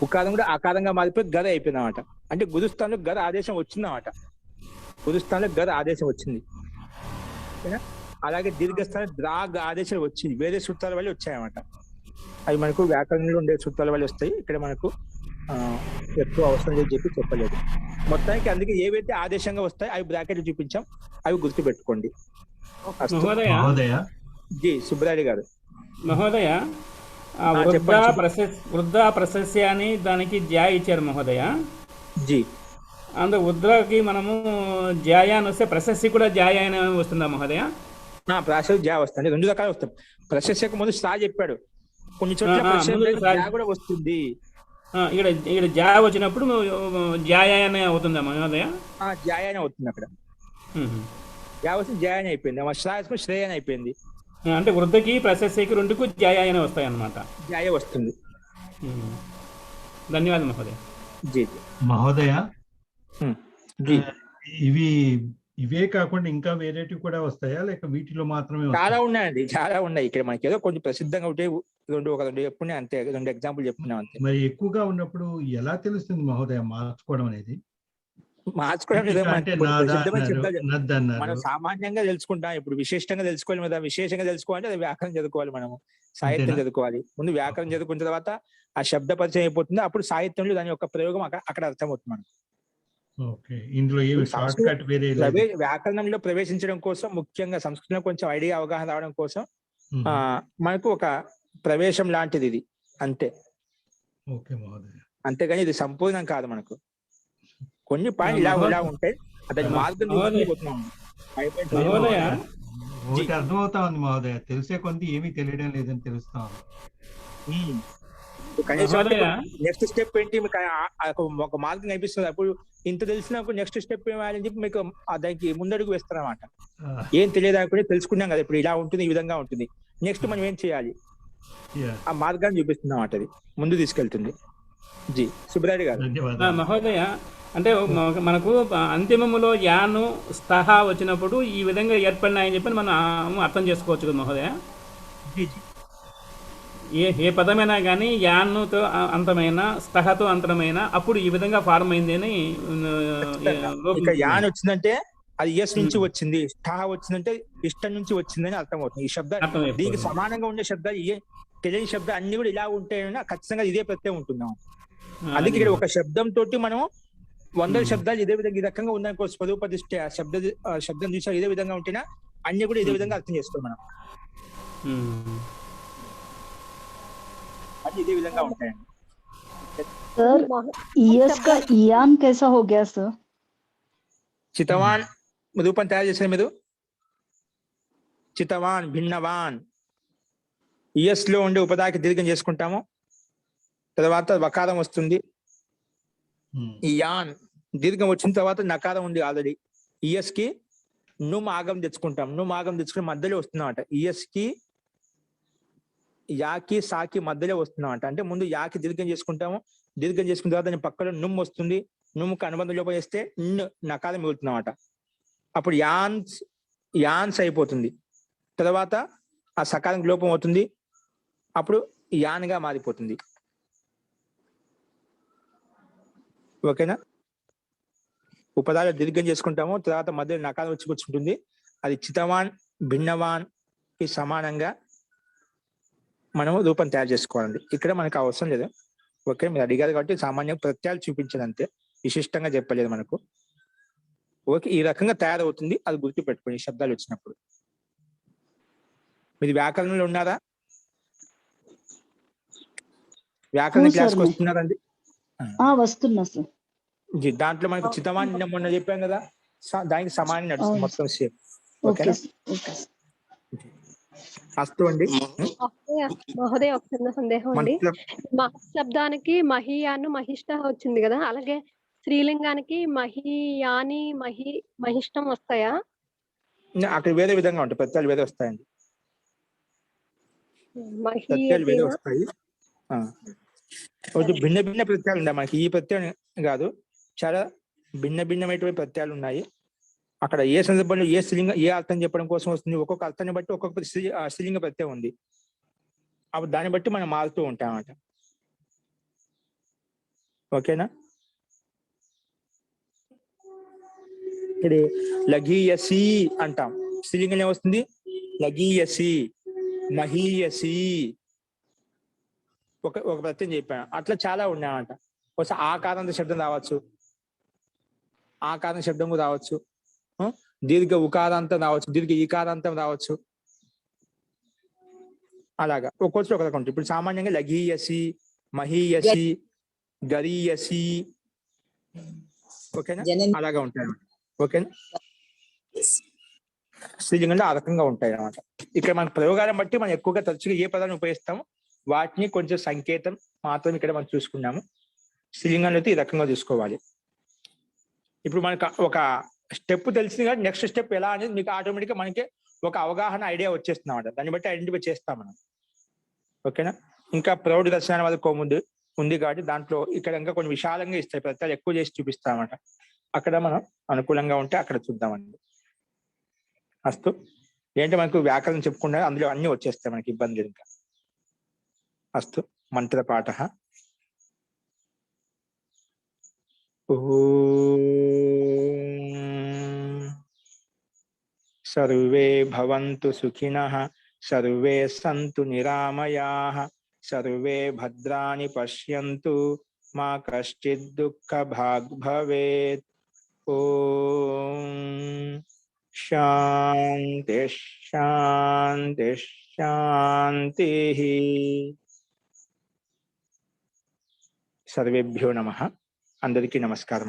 ఉకారం కూడా ఆకారంగా మారిపోయి గర అయిపోయింది అన్నమాట. అంటే గురుస్థానంలో గర ఆదేశం వచ్చిందన్నమాట, గురుస్థానంలో గర ఆదేశం వచ్చింది. అలాగే దీర్ఘస్థానం ద్రాగ్ ఆదేశాలు వచ్చింది, వేరే సూత్రాల వల్ల వచ్చాయన్నమాట. అవి మనకు వ్యాకరణంలో ఉండే సూత్రాల వల్ల వస్తాయి, ఇక్కడ మనకు ఎక్కువ అవసరం లేదు చెప్పి చెప్పలేదు. మొత్తానికి అందుకే ఏవైతే ఆదేశంగా వస్తాయి అవి బ్రాకెట్లు చూపించాం, అవి గుర్తు పెట్టుకోండి. జీ సుబ్రాడి గారు. మహోదయ, వృద్ధా ప్రశస్య అని దానికి జ్యా ఇచ్చారు మహోదయ. జీ అందులో వృద్ధకి మనము జ్యాయ అని వస్తే ప్రశస్తి కూడా జ్యాయ అని వస్తుందా మహోదయ? ప్రాశస్య జ్యా వస్తుంది, రెండు రకాలు వస్తాయి. ప్రశస్యకు ముందు సా చెప్పాడు, కొన్ని చోట్ల కూడా వస్తుంది. ఇక్కడ జ్యా వచ్చినప్పుడు జ్యాయ అనే అవుతుందా మహోదయ? జ్యాయ అని అవుతుంది, అక్కడ జ్యా వస్తుంది జ్యాయ అని అయిపోయింది, శ్రేయ అని అయిపోయింది. అంటే వృద్ధకి ప్రశస్తికి రెండుకు జ్యాయ అని వస్తాయి అన్నమాట. జ్యాయ వస్తుంది. ధన్యవాదాలు మహోదయ. జీ మహోదయ, ఇవే కాకుండా ఇంకా వేరేటివి కూడా వస్తాయా, లేక వీటిలో మాత్రమే? చాలా ఉన్నాయండి, చాలా ఉన్నాయి. ఇక్కడ మనకి ఏదో కొంచెం ప్రసిద్ధంగా ఉంటే రెండు చెప్పుకునే అంతే, రెండు ఎగ్జాంపుల్ చెప్పుకున్నాం అంతే. మరి ఎక్కువగా ఉన్నప్పుడు ఎలా తెలుస్తుంది మహోదయ మార్చుకోవడం అనేది? మార్చుకోవడం మనం సామాన్యంగా తెలుసుకుంటాం. ఇప్పుడు విశేషంగా తెలుసుకోవాలి కదా, విశేషంగా తెలుసుకోవాలంటే అది వ్యాకరణం చదువుకోవాలి, మనము సాహిత్యం చదువుకోవాలి. ముందు వ్యాకరణం చదువుకున్న తర్వాత ఆ శబ్ద పరిచయం అయిపోతుంది, అప్పుడు సాహిత్యంలో దాని యొక్క ప్రయోగం అక్కడ అర్థమవుతుంది మనకు. వ్యాకరణంలో ప్రవేశించడం కోసం, ముఖ్యంగా సంస్కృతంలో కొంచెం ఐడియా అవగాహన రావడం కోసం మనకు ఒక ప్రవేశం లాంటిది ఇది, అంతే. అంతేగాని ఇది సంపూర్ణం కాదు. మనకు కొన్ని పాయింట్లు ఇలా ఉంటాయి, దాని మార్గం అర్థమవుతా ఉంది మహోదయ. తెలిసే కొంత ఏమీ తెలియడం లేదని తెలుస్తా ఉంది. నెక్స్ట్ స్టెప్ ఏంటి, మీకు ఒక మార్గం కనిపిస్తుంది. అప్పుడు ఇంత తెలిసినప్పుడు నెక్స్ట్ స్టెప్ ఏమని చెప్పి మీకు దానికి ముందడుగు వేస్తారన్నమాట. ఏం తెలియదు అనుకుంటే తెలుసుకున్నాం కదా, ఇప్పుడు ఇలా ఉంటుంది, ఈ విధంగా ఉంటుంది, నెక్స్ట్ మనం ఏం చేయాలి, ఆ మార్గాన్ని చూపిస్తుంది అన్నమాట. అది ముందు తీసుకెళ్తుంది. జీ సుబ్రాడి గారు. మహోదయ, అంటే మనకు అంతిమములో యాను స్థహ వచ్చినప్పుడు ఈ విధంగా ఏర్పడినాయని చెప్పి మనం అర్థం చేసుకోవచ్చు కదా మహోదయ? ఏ పదమైనా కానీ యాన్నుతో అంతమైన స్తహతో అంతమైన అప్పుడు ఈ విధంగా ఫార్మ్ అయింది అని ఇక యాన్ వచ్చిందంటే అది ఎస్ నుంచి వచ్చింది, స్థహ వచ్చిందంటే ఇష్టం నుంచి వచ్చిందని అర్థం అవుతుంది. ఈ శబ్దం దీనికి సమానంగా ఉండే శబ్దాలు తెలియని శబ్దాలు అన్ని కూడా ఇలా ఉంటాయని ఖచ్చితంగా ఇదే ప్రత్యయం ఉంటున్నాం. అందుకే ఇక్కడ ఒక శబ్దం తోటి మనం 100 శబ్దాలు ఇదే విధంగా ఈ రకంగా ఉందనుకో, స్వరూపదిష్ట శబ్దం చూసా ఇదే విధంగా ఉంటేనా అన్ని కూడా ఇదే విధంగా అర్థం చేసుకోవాలి మనం. అన్ని ఇదే విధంగా ఉంటాయండి. सर ईएस का इयान कैसा हो गया सर? చితవాన్ రూపం తయారు చేశారు మీరు. చితవాన్, భిన్నవాన్, ఇయస్ లో ఉండే ఉపదాకి దీర్ఘం చేసుకుంటాము. తర్వాత వకారం వస్తుంది. ఈ యాన్ దీర్ఘం వచ్చిన తర్వాత నకారం ఉంది ఆల్రెడీ. ఇయస్ కి నుమ్ ఆగం తెచ్చుకుంటాం. నుమ్ ఆగం తెచ్చుకుని మధ్యలో వస్తుందన్నమాట. ఇయస్ కి యాకి సాకి మధ్యలో వస్తుందన్నమాట. అంటే ముందు యాకి దీర్ఘం చేసుకుంటాము. దీర్ఘం చేసుకున్న తర్వాత దాని పక్కన నుమ్ వస్తుంది. నుమ్కి అనుబంధం లోపం వేస్తే నకారం మిగులుతుందన్నమాట. అప్పుడు యాన్స్ అయిపోతుంది. తర్వాత ఆ సకారం లోపం అవుతుంది. అప్పుడు యాన్గా మారిపోతుంది. ఓకేనా? ఉపదాలు దీర్ఘం చేసుకుంటాము. తర్వాత మధ్యలో నకారం వచ్చి కూర్చుంటుంది. అది చితవాన్, భిన్నవాన్ కి సమానంగా మనము రూపం తయారు చేసుకోవాలండి. ఇక్కడ మనకు అవసరం లేదు. ఓకే, మీరు అడిగారు కాబట్టి సామాన్యంగా ప్రత్యయాలు చూపించదు అంతే, విశిష్టంగా చెప్పలేదు మనకు. ఓకే, ఈ రకంగా తయారవుతుంది. అది గుర్తు పెట్టుకోండి శబ్దాలు వచ్చినప్పుడు. మీరు వ్యాకరణంలో ఉన్నారా? వ్యాకరణ క్లాస్కి వస్తున్నారండి? వస్తున్నా సార్. దాంట్లో మనకు చితవాన్ మొన్న చెప్పాం కదా, దానికి సమానం నడుస్తుంది మొత్తం సేమ్. ఓకేనా? అస్తు అండి. మహోదయ ఒక చిన్న సందేహం అండి. శబ్దానికి మహియాను మహిష్ట వచ్చింది కదా, అలాగే స్త్రీలింగానికి మహియాని మహిష్టం వస్తాయా? అక్కడ వేరే విధంగా ఉంటాయి, ప్రత్యయాలు వేరే వస్తాయండి. ప్రత్యయాలు వేరే వస్తాయి. భిన్న భిన్న ప్రత్యయాలు ఉన్నాయి మనకి. ఈ ప్రత్యయం కాదు, చాలా భిన్న భిన్నమైనటువంటి ప్రత్యయాలు ఉన్నాయి. అక్కడ ఏ సందర్భంలో ఏ స్త్రీలింగ ఏ అర్థం చెప్పడం కోసం వస్తుంది, ఒక్కొక్క అర్థాన్ని బట్టి ఒక్కొక్క స్త్రీలింగ ప్రత్యయం ఉంది. అప్పుడు దాన్ని బట్టి మనం మారుతూ ఉంటాం అన్నమాట. ఓకేనా? ఇప్పుడు లఘీయసి అంటాం, స్త్రీలింగం ఏమొస్తుంది? లఘీయసి, మహీయసి, ఒక ప్రత్యయం చెప్పాను. అట్లా చాలా ఉన్నాయంట. ఒకసారి ఆకారాంత శబ్దం రావచ్చు, ఆకారం శబ్దము రావచ్చు, దీర్ఘ ఉకారాంతం రావచ్చు, దీర్ఘ ఈకారాంతం రావచ్చు. అలాగా ఒక్కొచ్చు ఒక రకం ఉంటుంది. ఇప్పుడు సామాన్యంగా లఘీయసి, మహీయసి, గరీయసి, ఓకేనా, అలాగా ఉంటాయి. ఓకేనా? స్త్రీలింగంలో ఆ రకంగా ఉంటాయి అన్నమాట. ఇక్కడ మన ప్రయోగాలను బట్టి మనం ఎక్కువగా తరచుగా ఏ పదాన్ని ఉపయోగిస్తాము వాటిని కొంచెం సంకేతం మాత్రం ఇక్కడ మనం చూసుకున్నాము. స్త్రీలింగంలో అయితే ఈ రకంగా చూసుకోవాలి. ఇప్పుడు మనకు ఒక స్టెప్ తెలిసింది కాబట్టి నెక్స్ట్ స్టెప్ ఎలా అనేది మీకు ఆటోమేటిక్గా మనకి ఒక అవగాహన ఐడియా వచ్చేస్తుంది అన్నమాట. దాన్ని బట్టి ఐడెంటిఫై చేస్తాం మనం. ఓకేనా? ఇంకా ప్రౌఢ దర్శనాల వరకు ముందు ఉంది కాబట్టి దాంట్లో ఇక్కడ ఇంకా కొన్ని విశాలంగా ఇస్తాయి, ప్రత్యేకాలు ఎక్కువ చేసి చూపిస్తామన్నమాట. అక్కడ మనం అనుకూలంగా ఉంటే అక్కడ చూద్దామండి. అస్తు. ఏంటి మనకు వ్యాకరణం చెప్పుకుంటే అందులో అన్ని వచ్చేస్తాయి, మనకి ఇబ్బంది లేదు ఇంకా. అస్తు. మంత్రపాఠ. సర్వే భవంతు సుఖినః, సర్వే సంతు నిరామయాః, సర్వే భద్రాణి పశ్యంతు, మా కశ్చిద్ దుఃఖభాగ్ భవేత్. ఓం శాంతి శాంతి శాంతి. సర్వేభ్యో నమః. అందరికీ నమస్కారం.